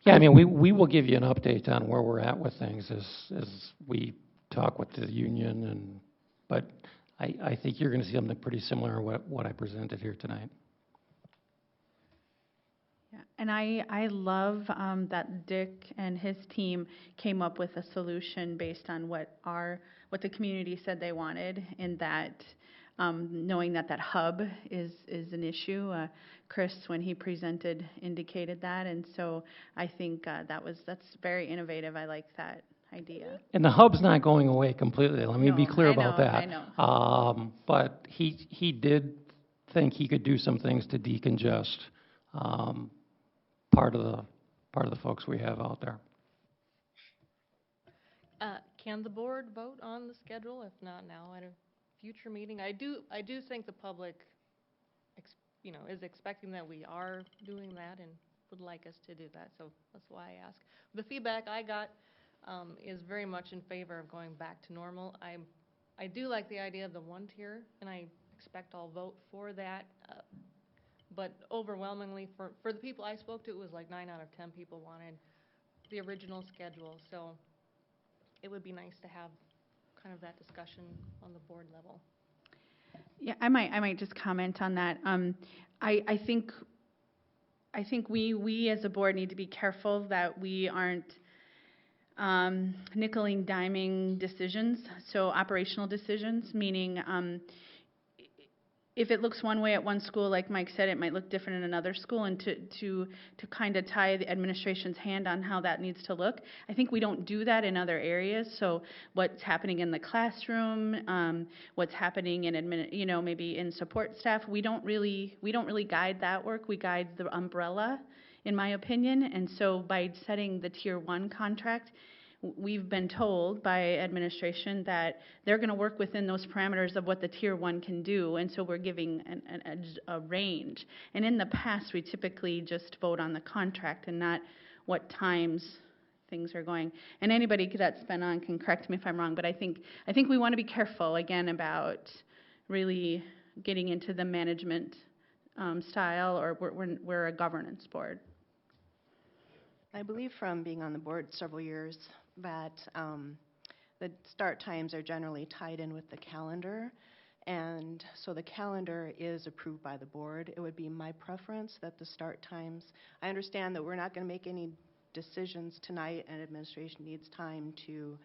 Yeah, I mean, we will give you an update on where we're at with things as we talk with the union, but I think you're going to see something pretty similar to what I presented here tonight. Yeah, and I love that Dick and his team came up with a solution based on what the community said they wanted, and that knowing that hub is an issue. Chris, when he presented, indicated that, and so I think that's very innovative. I like that idea. And the hub's not going away completely. Let me be clear about that. I know. But he did think he could do some things to decongest part of the folks we have out there. Can the board vote on the schedule? If not now, at a future meeting? I do think the public, is expecting that we are doing that and would like us to do that. So that's why I ask. The feedback I got is very much in favor of going back to normal. I do like the idea of the one tier, and I expect I'll vote for that. But overwhelmingly, for the people I spoke to, it was like 9 out of 10 people wanted the original schedule. So it would be nice to have kind of that discussion on the board level. Yeah, I might just comment on that. I think we as a board need to be careful that we aren't nickeling, diming decisions. So operational decisions, meaning if it looks one way at one school, like Mike said, it might look different in another school, and to kind of tie the administration's hand on how that needs to look. I think we don't do that in other areas. So what's happening in the classroom, what's happening in maybe in support staff, we don't really guide that work. We guide the umbrella, in my opinion. And so by setting the tier 1 contract, we've been told by administration that they're going to work within those parameters of what the tier 1 can do, and so we're giving a range. And in the past, we typically just vote on the contract and not what times things are going. And anybody that's been on can correct me if I'm wrong, but I think we want to be careful again about really getting into the management style, or we're a governance board. I believe from being on the board several years that the start times are generally tied in with the calendar, and so the calendar is approved by the board. It would be my preference that the start times, I understand that we're not going to make any decisions tonight and administration needs time to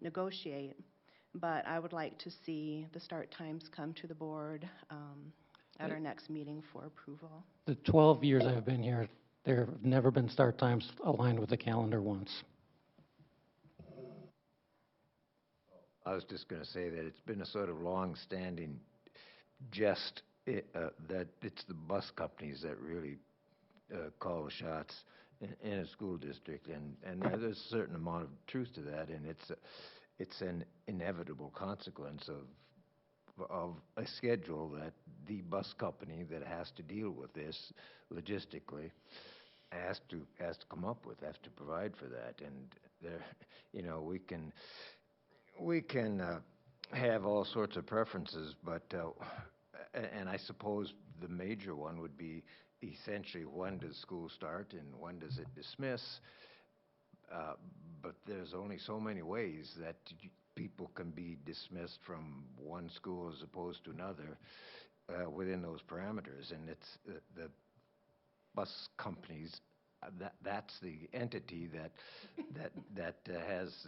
negotiate, but I would like to see the start times come to the board at our next meeting for approval. The 12 years I've been here, there have never been start times aligned with the calendar once. I was just going to say that it's been a sort of long-standing that it's the bus companies that really call the shots in a school district, and there's a certain amount of truth to that, and it's an inevitable consequence of a schedule that the bus company that has to deal with this logistically has to come up with, has to provide for that. And we can have all sorts of preferences, but and I suppose the major one would be essentially when does school start and when does it dismiss, but there's only so many ways that people can be dismissed from one school as opposed to another within those parameters, and it's the bus companies, that's the entity that has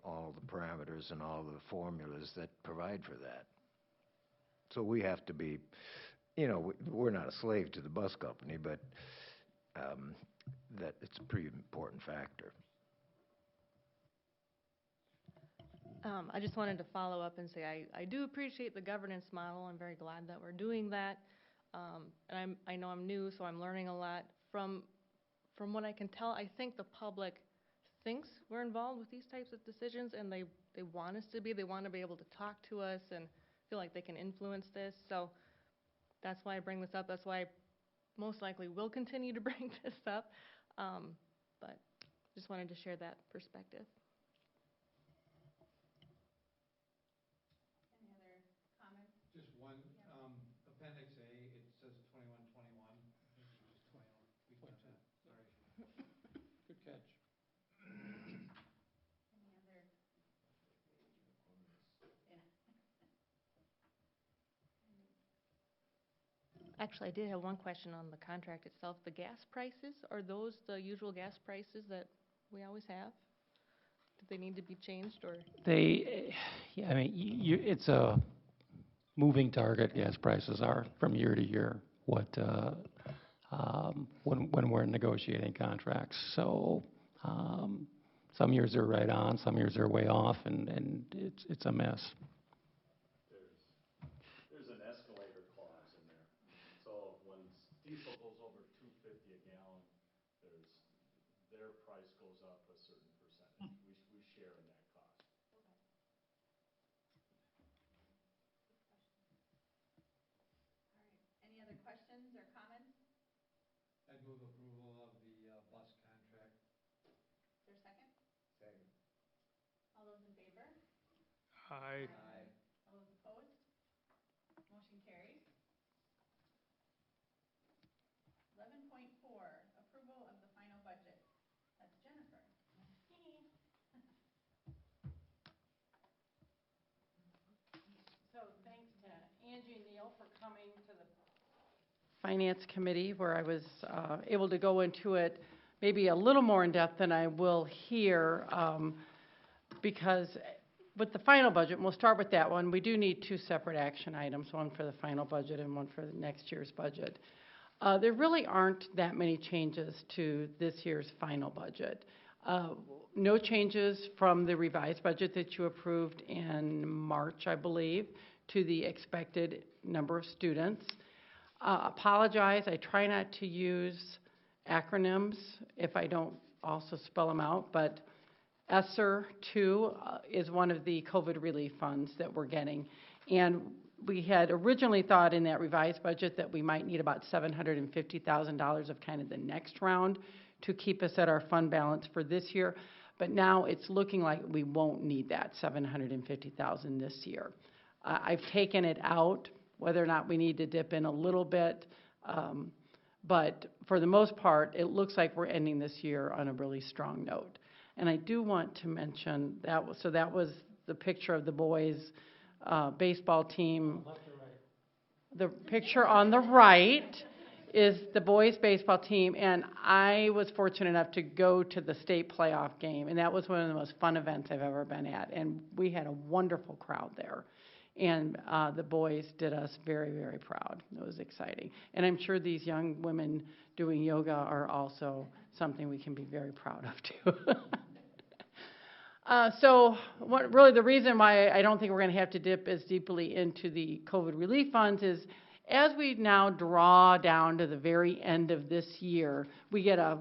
all the parameters and all the formulas that provide for that. So we have to be, we're not a slave to the bus company, but that it's a pretty important factor. I just wanted to follow up and say I do appreciate the governance model. I'm very glad that we're doing that. And I know I'm new, so I'm learning a lot. From what I can tell, I think the public thinks we're involved with these types of decisions, and they want us to be. They want to be able to talk to us and feel like they can influence this. So that's why I bring this up. That's why I most likely will continue to bring this up. But just wanted to share that perspective. Good catch. Any other? Yeah. Actually, I did have one question on the contract itself. The gas prices, are those the usual gas prices that we always have? Do they need to be changed, or? They, yeah, I mean, it's a moving target, gas prices are from year to year, when we're negotiating contracts. So, some years are right on, some years are way off, and it's a mess. There's an escalator clause in there. So when diesel goes over $2.50 a gallon, their price goes up a certain percentage. We share in that cost. All right. Any other questions or comments? I'd move approval of the bus contract. Is there a second? Second. All those in favor? Aye. Aye. All those opposed? Motion carries. 11.4, approval of the final budget. That's Jennifer. So thanks to Angie and Neil for coming to the Finance Committee, where I was able to go into it maybe a little more in depth than I will here, because with the final budget, and we'll start with that one, we do need two separate action items, one for the final budget and one for the next year's budget. There really aren't that many changes to this year's final budget. No changes from the revised budget that you approved in March, I believe, to the expected number of students. Apologize, I try not to use acronyms if I don't also spell them out, but ESSER 2 is one of the COVID relief funds that we're getting. And we had originally thought in that revised budget that we might need about $750,000 of kind of the next round to keep us at our fund balance for this year. But now it's looking like we won't need that $750,000 this year. I've taken it out, whether or not we need to dip in a little bit. But for the most part, it looks like we're ending this year on a really strong note. And I do want to mention that was the picture of the boys' baseball team. Left or right? The picture on the right is the boys' baseball team, and I was fortunate enough to go to the state playoff game, and that was one of the most fun events I've ever been at, and we had a wonderful crowd there. And the boys did us very, very proud. It was exciting. And I'm sure these young women doing yoga are also something we can be very proud of, too. So really the reason why I don't think we're going to have to dip as deeply into the COVID relief funds is as we now draw down to the very end of this year, we get a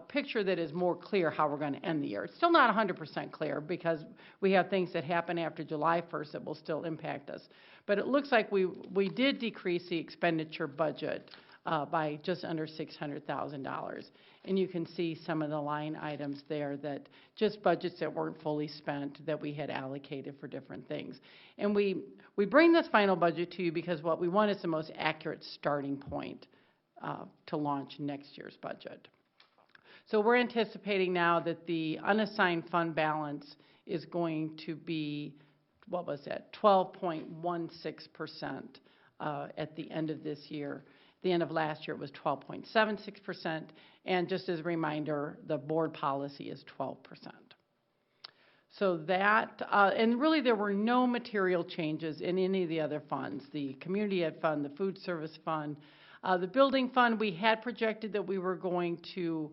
picture that is more clear how we're going to end the year. It's still not 100% clear because we have things that happen after July 1st that will still impact us. But it looks like we did decrease the expenditure budget by just under $600,000. And you can see some of the line items there that just budgets that weren't fully spent that we had allocated for different things. And we bring this final budget to you because what we want is the most accurate starting point to launch next year's budget. So we're anticipating now that the unassigned fund balance is going to be, what was that, 12.16% at the end of this year. The end of last year it was 12.76%, and just as a reminder, the board policy is 12%. So that, and really there were no material changes in any of the other funds, the community ed fund, the food service fund, the building fund. We had projected that we were going to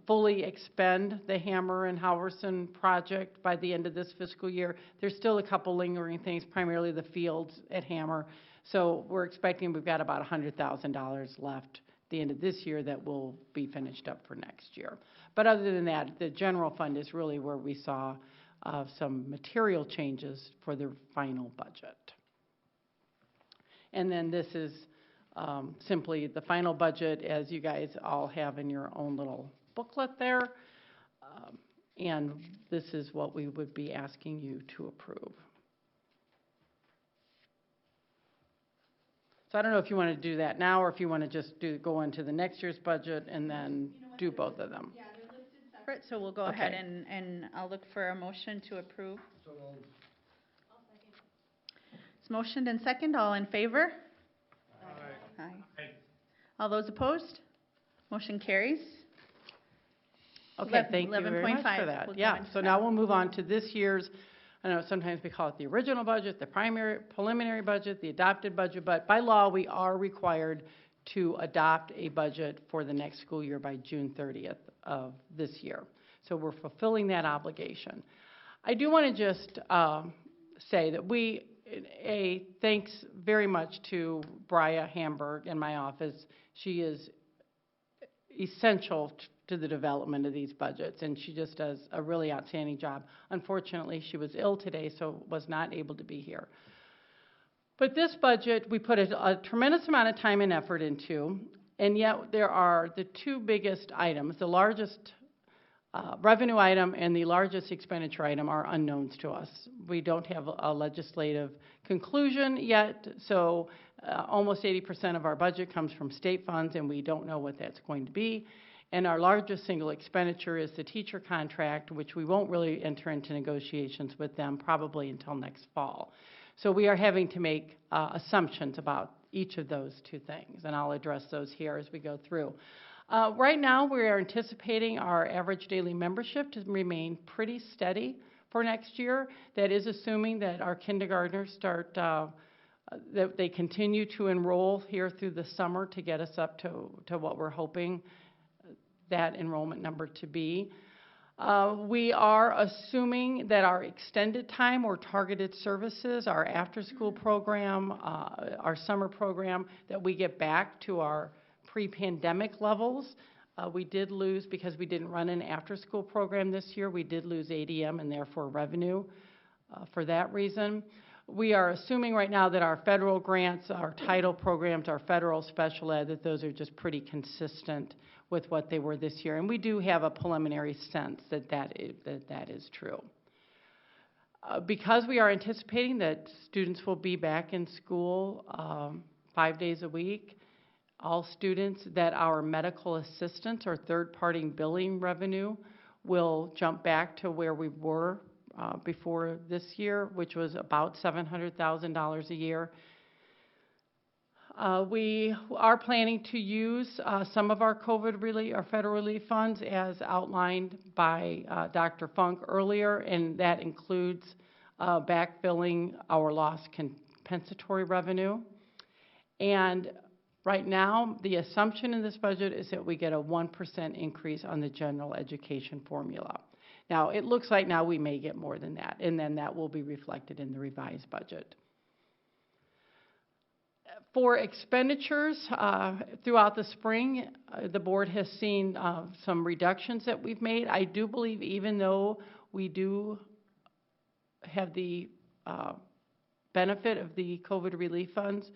fully expend the Hammer and Howerson project by the end of this fiscal year. There's still a couple lingering things, primarily the fields at Hammer. So we're expecting we've got about $100,000 left at the end of this year that will be finished up for next year. But other than that, the general fund is really where we saw some material changes for the final budget. And then this is simply the final budget, as you guys all have in your own little booklet there. And this is what we would be asking you to approve. So I don't know if you want to do that now, or if you want to just go into the next year's budget and then do both of them. Yeah, they're listed separate, so we'll go ahead Okay. and I'll look for a motion to approve. So moved. It's motioned and second, all in favor? Aye. Aye. All those opposed? Motion carries. Okay, thank you very much 11.5, for that. we'll go Yeah, into so that. now we'll move on to this year's, I know sometimes we call it the original budget, the preliminary budget, the adopted budget, but by law, we are required to adopt a budget for the next school year by June 30th of this year. So we're fulfilling that obligation. I do want to just say that thanks very much to Bria Hamburg in my office. She is essential to the development of these budgets, and she just does a really outstanding job. Unfortunately, she was ill today, so was not able to be here. But this budget, we put a tremendous amount of time and effort into, and yet there are the two biggest items, the largest revenue item and the largest expenditure item are unknowns to us. We don't have a legislative conclusion yet, so almost 80% of our budget comes from state funds, and we don't know what that's going to be. And our largest single expenditure is the teacher contract, which we won't really enter into negotiations with them probably until next fall. So we are having to make assumptions about each of those two things, and I'll address those here as we go through. Right now, we are anticipating our average daily membership to remain pretty steady for next year. That is assuming that our kindergartners that they continue to enroll here through the summer to get us up to what we're hoping that enrollment number to be. We are assuming that our extended time or targeted services, our after-school program, our summer program, that we get back to our pre-pandemic levels. We did lose, because we didn't run an after-school program this year, we did lose ADM and therefore revenue for that reason. We are assuming right now that our federal grants, our title programs, our federal special ed, that those are just pretty consistent with what they were this year. And we do have a preliminary sense that is true. Because we are anticipating that students will be back in school 5 days a week, all students that our medical assistance or third-party billing revenue will jump back to where we were before this year, which was about $700,000 a year. We are planning to use some of our COVID relief, our federal relief funds, as outlined by Dr. Funk earlier, and that includes backfilling our lost compensatory revenue. And right now, the assumption in this budget is that we get a 1% increase on the general education formula. Now, it looks like now we may get more than that, and then that will be reflected in the revised budget. For expenditures, throughout the spring, the board has seen some reductions that we've made. I do believe, even though we do have the benefit of the COVID relief funds,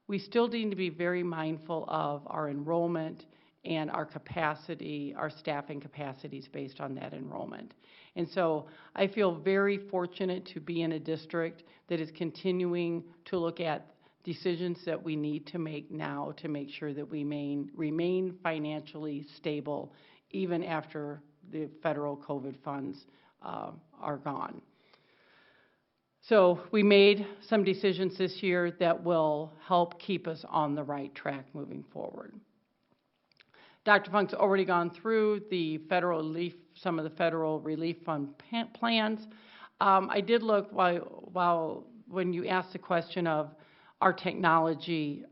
we still need to be very mindful of our enrollment and our capacity, our staffing capacities based on that enrollment. And so I feel very fortunate to be in a district that is continuing to look at decisions that we need to make now to make sure that we remain financially stable even after the federal COVID funds are gone. So we made some decisions this year that will help keep us on the right track moving forward. Dr. Funk's already gone through the federal relief, some of the federal relief fund plans. I did look when you asked the question of our technology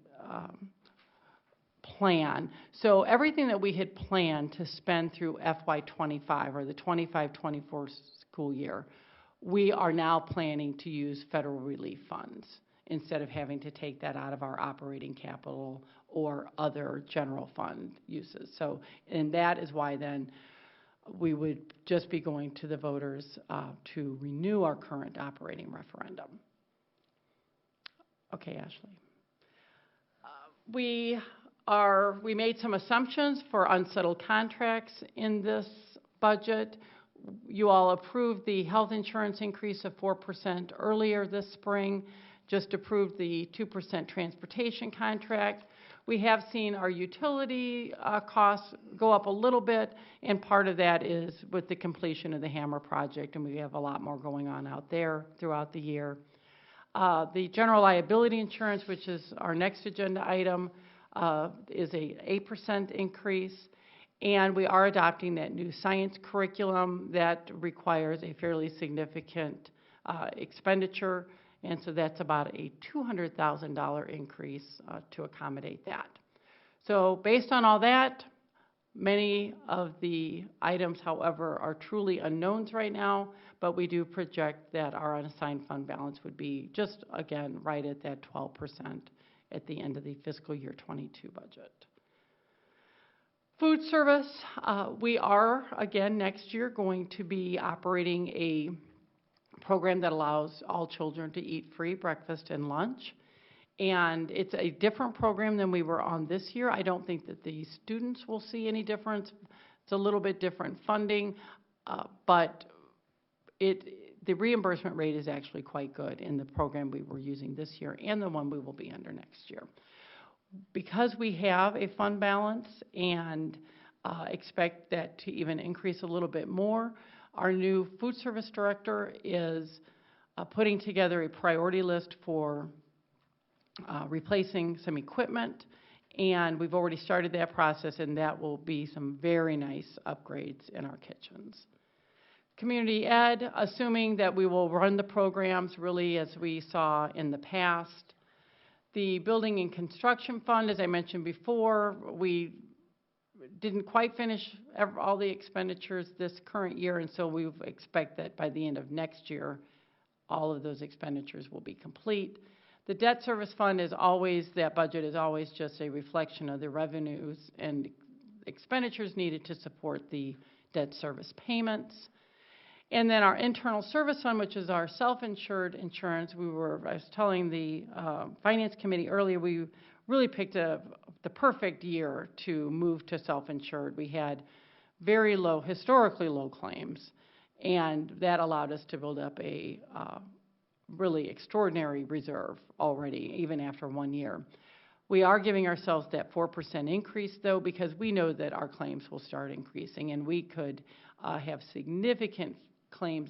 plan. So everything that we had planned to spend through FY25 or the 25-24 school year, we are now planning to use federal relief funds instead of having to take that out of our operating capital or other general fund uses. So, and that is why then we would just be going to the voters to renew our current operating referendum. Okay, Ashley. We made some assumptions for unsettled contracts in this budget. You all approved the health insurance increase of 4% earlier this spring. just approved the 2% transportation contract. We have seen our utility costs go up a little bit, and part of that is with the completion of the Hammer project, and we have a lot more going on out there throughout the year. The general liability insurance, which is our next agenda item, is a 8% increase, and we are adopting that new science curriculum that requires a fairly significant expenditure. And so that's about a $200,000 increase to accommodate that. So based on all that, many of the items, however, are truly unknowns right now, but we do project that our unassigned fund balance would be just, again, right at that 12% at the end of the fiscal year 22 budget. Food service, we are, again, next year going to be operating a program that allows all children to eat free breakfast and lunch. And it's a different program than we were on this year. I don't think that the students will see any difference. It's a little bit different funding, but the reimbursement rate is actually quite good in the program we were using this year and the one we will be under next year. Because we have a fund balance and expect that to even increase a little bit more, our new food service director is putting together a priority list for replacing some equipment, and we've already started that process, and that will be some very nice upgrades in our kitchens. Community ed, assuming that we will run the programs really as we saw in the past. The building and construction fund, as I mentioned before, we didn't quite finish all the expenditures this current year, and so we expect that by the end of next year, all of those expenditures will be complete. The debt service fund is always, that budget is always just a reflection of the revenues and expenditures needed to support the debt service payments. And then our internal service fund, which is our self-insured insurance, I was telling the Finance Committee earlier, we really picked the perfect year to move to self-insured. We had very low, historically low claims, and that allowed us to build up a really extraordinary reserve already, even after 1 year. We are giving ourselves that 4% increase, though, because we know that our claims will start increasing, and we could have significant claims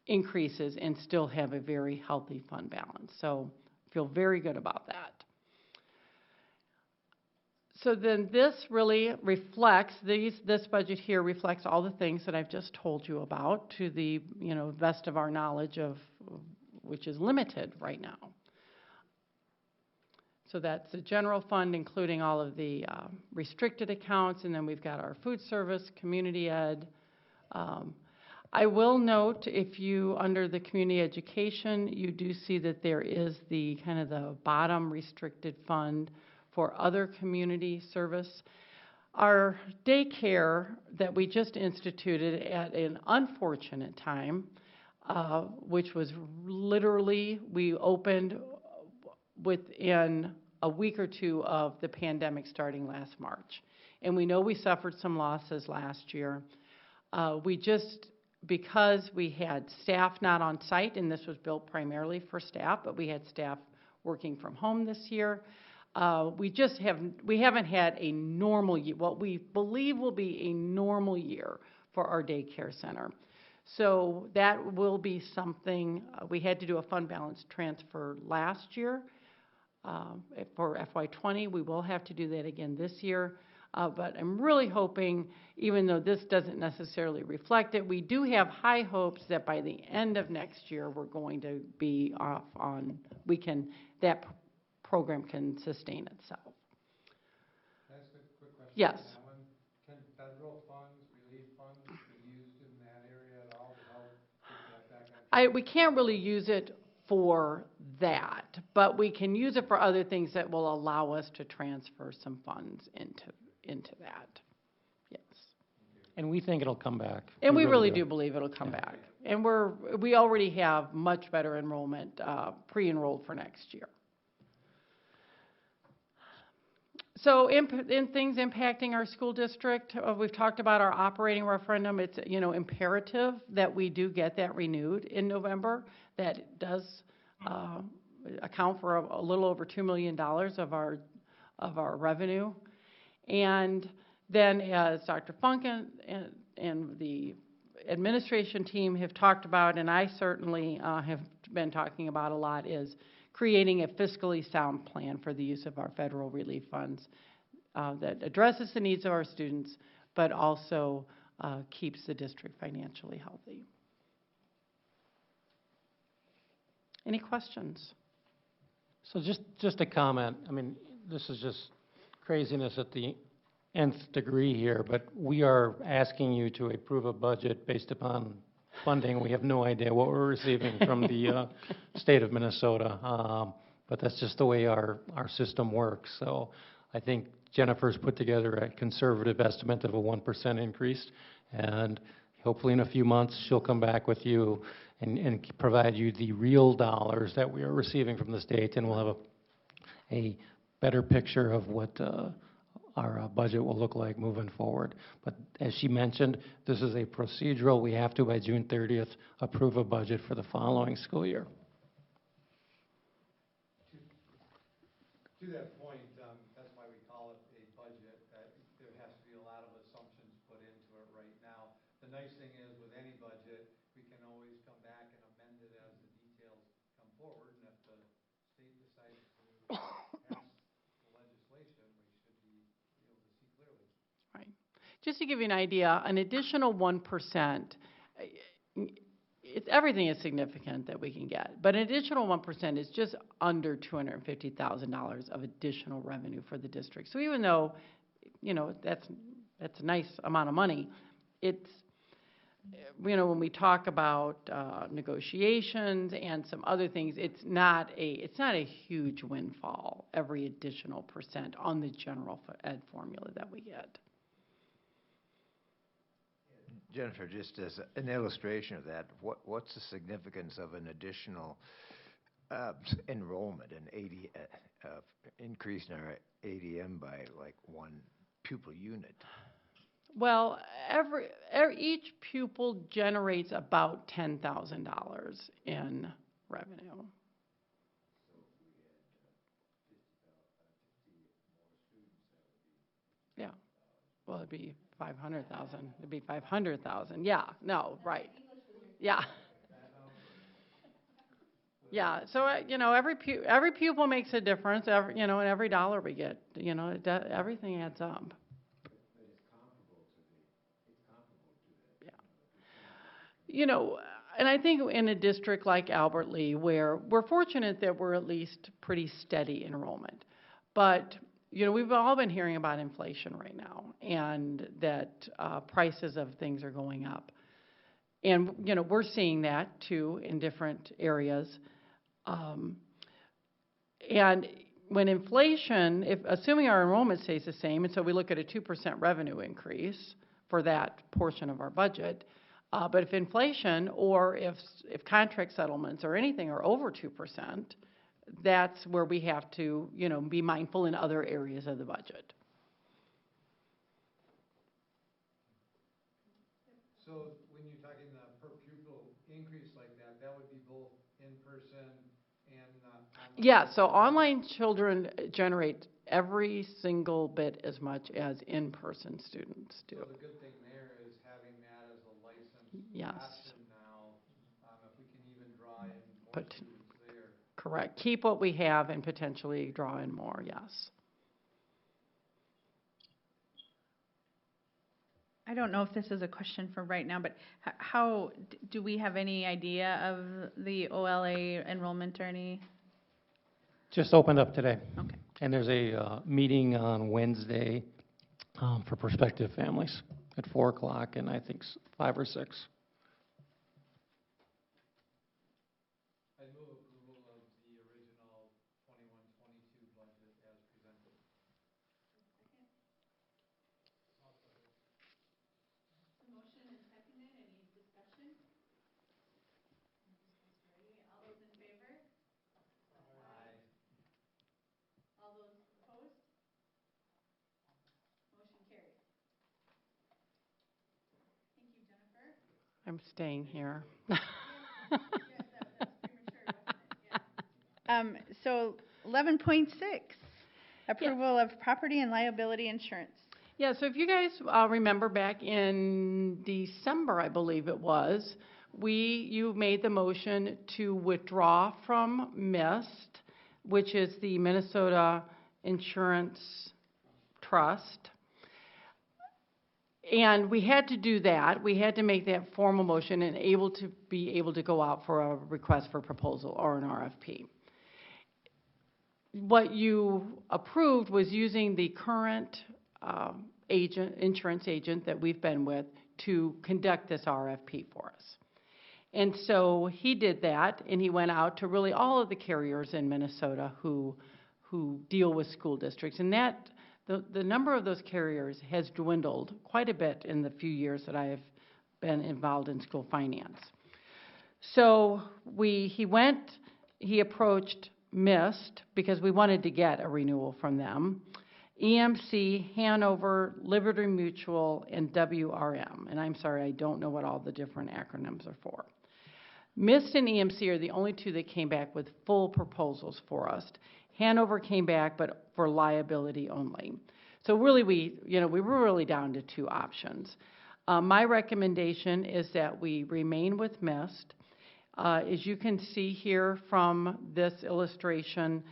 increases and still have a very healthy fund balance. So feel very good about that. So then this really reflects, this budget here reflects all the things that I've just told you about to the best of our knowledge of, which is limited right now. So that's the general fund, including all of the restricted accounts, and then we've got our food service, community ed. I will note, if you, under the community education, you do see that there is the kind of the bottom restricted fund for other community service. Our daycare that we just instituted at an unfortunate time, which was literally, we opened within a week or two of the pandemic starting last March. And we know we suffered some losses last year. Because we had staff not on site, and this was built primarily for staff, but we had staff working from home this year. We haven't had a normal year, what we believe will be a normal year for our daycare center. So that will be something, we had to do a fund balance transfer last year for FY20. We will have to do that again this year. But I'm really hoping, even though this doesn't necessarily reflect it, we do have high hopes that by the end of next year, we're going to be off on, that program can sustain itself. Can I ask a quick question? Yes. Can federal funds, relief funds, be used in that area at all to help get that back on track? We can't really use it for that, but we can use it for other things that will allow us to transfer some funds into that. Yes. And we think it'll come back. And we really do believe it'll come back. And we already have much better enrollment pre-enrolled for next year. So in things impacting our school district, we've talked about our operating referendum. It's imperative that we do get that renewed in November. That does account for a little over $2 million of our revenue. And then as Dr. Funk and the administration team have talked about, and I certainly have been talking about a lot, is creating a fiscally sound plan for the use of our federal relief funds that addresses the needs of our students, but also keeps the district financially healthy. Any questions? So just a comment. I mean, this is just craziness at the nth degree here, but we are asking you to approve a budget based upon funding. We have no idea what we're receiving from the state of Minnesota, but that's just the way our system works. So I think Jennifer's put together a conservative estimate of a 1% increase, and hopefully in a few months she'll come back with you and provide you the real dollars that we are receiving from the state, and we'll have a better picture of what our budget will look like moving forward. But as she mentioned, this is a procedural. We have to, by June 30th, approve a budget for the following school year. To that point, that's why we call it a budget, that there has to be a lot of assumptions put into it right now. The nice thing is with any budget, we can always come back and amend it as the details come forward, and if the state decides to pass the legislation, we should be able to see clearly. Right. Just to give you an idea, an additional 1%, everything is significant that we can get, but an additional 1% is just under $250,000 of additional revenue for the district. So even though, that's a nice amount of money, it's, when we talk about negotiations and some other things, it's not a huge windfall, every additional percent on the general ed formula that we get. Jennifer, just as an illustration of that, what's the significance of an additional enrollment, increase in our ADM by like 1 pupil unit? Well, each pupil generates about $10,000 in revenue. So if we had 50 more students, that would be... Yeah. Well, it'd be 500,000. It'd be 500,000. Yeah. No. Right. Yeah. Yeah. So every pupil makes a difference. And every dollar we get, everything adds up. But it's comparable to that. Yeah. And I think in a district like Albert Lee, where we're fortunate that we're at least pretty steady enrollment, but we've all been hearing about inflation right now, and that prices of things are going up. And, we're seeing that, too, in different areas. And when inflation, assuming our enrollment stays the same, and so we look at a 2% revenue increase for that portion of our budget, but if inflation or if contract settlements or anything are over 2%, that's where we have to, be mindful in other areas of the budget. So when you're talking the per pupil increase like that, that would be both in person and online? Yeah, so online children generate every single bit as much as in-person students do. So the good thing there is having that as a licensed Yes. option now, if we can even draw in more students there. Correct. Keep what we have and potentially draw in more, yes. I don't know if this is a question for right now, but how do we have any idea of the OLA enrollment or any? Just opened up today. Okay. And there's a meeting on Wednesday for prospective families at 4 o'clock, and I think 5 or 6. I move approval of the original 21-22 budget as presented. The motion is seconded. Any discussion? All those in favor? Aye. All those opposed? Motion carries. Thank you, Jennifer. I'm staying here. Yes, that's premature, wasn't it? Yeah. So 11.6, approval of property and liability insurance. Yeah, so if you guys remember back in December, I believe it was, you made the motion to withdraw from MIST, which is the Minnesota Insurance Trust. And we had to do that. We had to make that formal motion and be able to go out for a request for proposal or an RFP. What you approved was using the current insurance agent that we've been with to conduct this RFP for us. And so he did that, and he went out to really all of the carriers in Minnesota who deal with school districts. And that the number of those carriers has dwindled quite a bit in the few years that I have been involved in school finance. So he approached MIST because we wanted to get a renewal from them, EMC, Hanover, Liberty Mutual, and WRM. And I'm sorry, I don't know what all the different acronyms are for. MIST and EMC are the only two that came back with full proposals for us. Hanover came back, but for liability only. So really, we were really down to two options. My recommendation is that we remain with MIST. As you can see here from this illustration,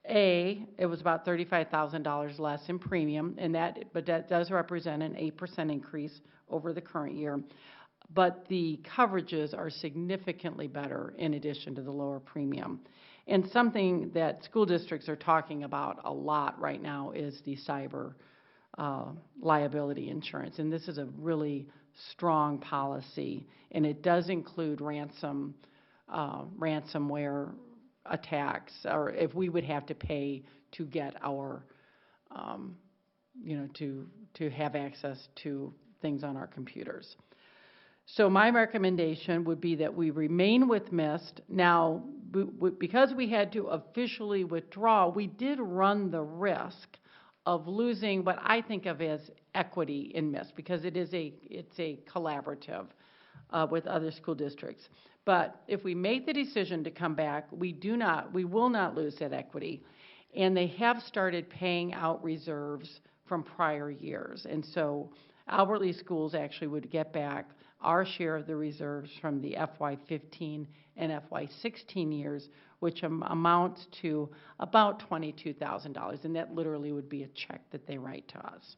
it was about $35,000 less in premium, but that does represent an 8% increase over the current year. But the coverages are significantly better in addition to the lower premium. And something that school districts are talking about a lot right now is the cyber liability insurance. And this is a really strong policy, and it does include ransomware attacks, or if we would have to pay to get our, to have access to things on our computers. So my recommendation would be that we remain with MIST. Now, because we had to officially withdraw, we did run the risk of losing what I think of as equity in MIST, because it's a collaborative with other school districts. But if we make the decision to come back, we will not lose that equity. And they have started paying out reserves from prior years. And so Albert Lea Schools actually would get back our share of the reserves from the FY15 and FY16 years, which amounts to about $22,000. And that literally would be a check that they write to us.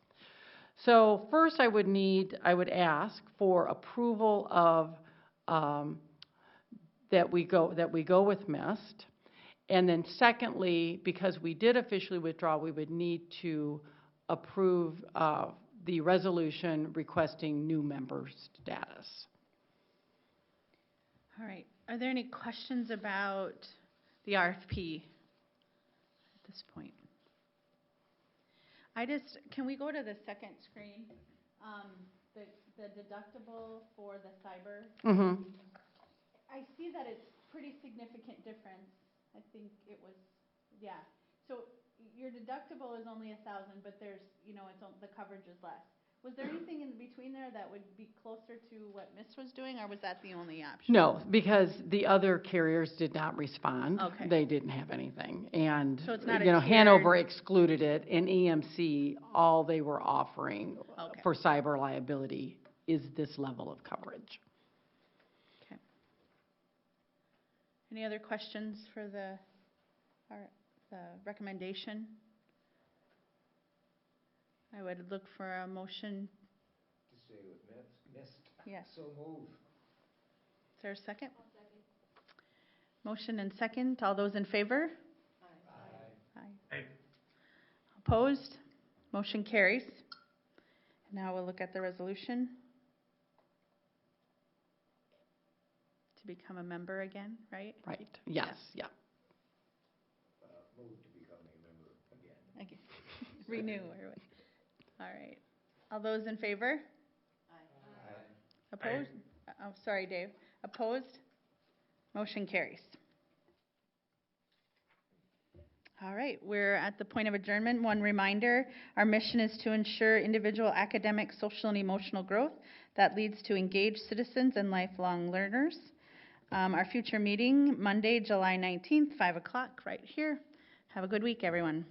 So first I would ask for approval of that we go with MIST. And then secondly, because we did officially withdraw, we would need to approve the resolution requesting new member status. All right. Are there any questions about the RFP at this point? Can we go to the second screen? The deductible for the cyber. Mm-hmm. I see that it's pretty significant difference. I think it was, yeah. So your deductible is only $1,000, but there's, the coverage is less. Was there anything in between there that would be closer to what MIST was doing, or was that the only option? No, because the other carriers did not respond. Okay. They didn't have anything. And, so it's not Hanover excluded it, and EMC, all they were offering for cyber liability is this level of coverage. Okay. Any other questions for the recommendation? I would look for a motion. To stay with MIST? Yes. So move. Is there a second? I'll second. Motion and second. All those in favor? Aye. Aye. Aye. Opposed? Motion carries. Now we'll look at the resolution. To become a member again, right? Right. Yes. Yeah. Move to become a member again. Okay. Renew. All right. All those in favor? Aye. Opposed? Oh, sorry, Dave. Opposed? Motion carries. All right. We're at the point of adjournment. One reminder, our mission is to ensure individual academic, social, and emotional growth that leads to engaged citizens and lifelong learners. Our future meeting, Monday, July 19th, 5 o'clock, right here. Have a good week, everyone.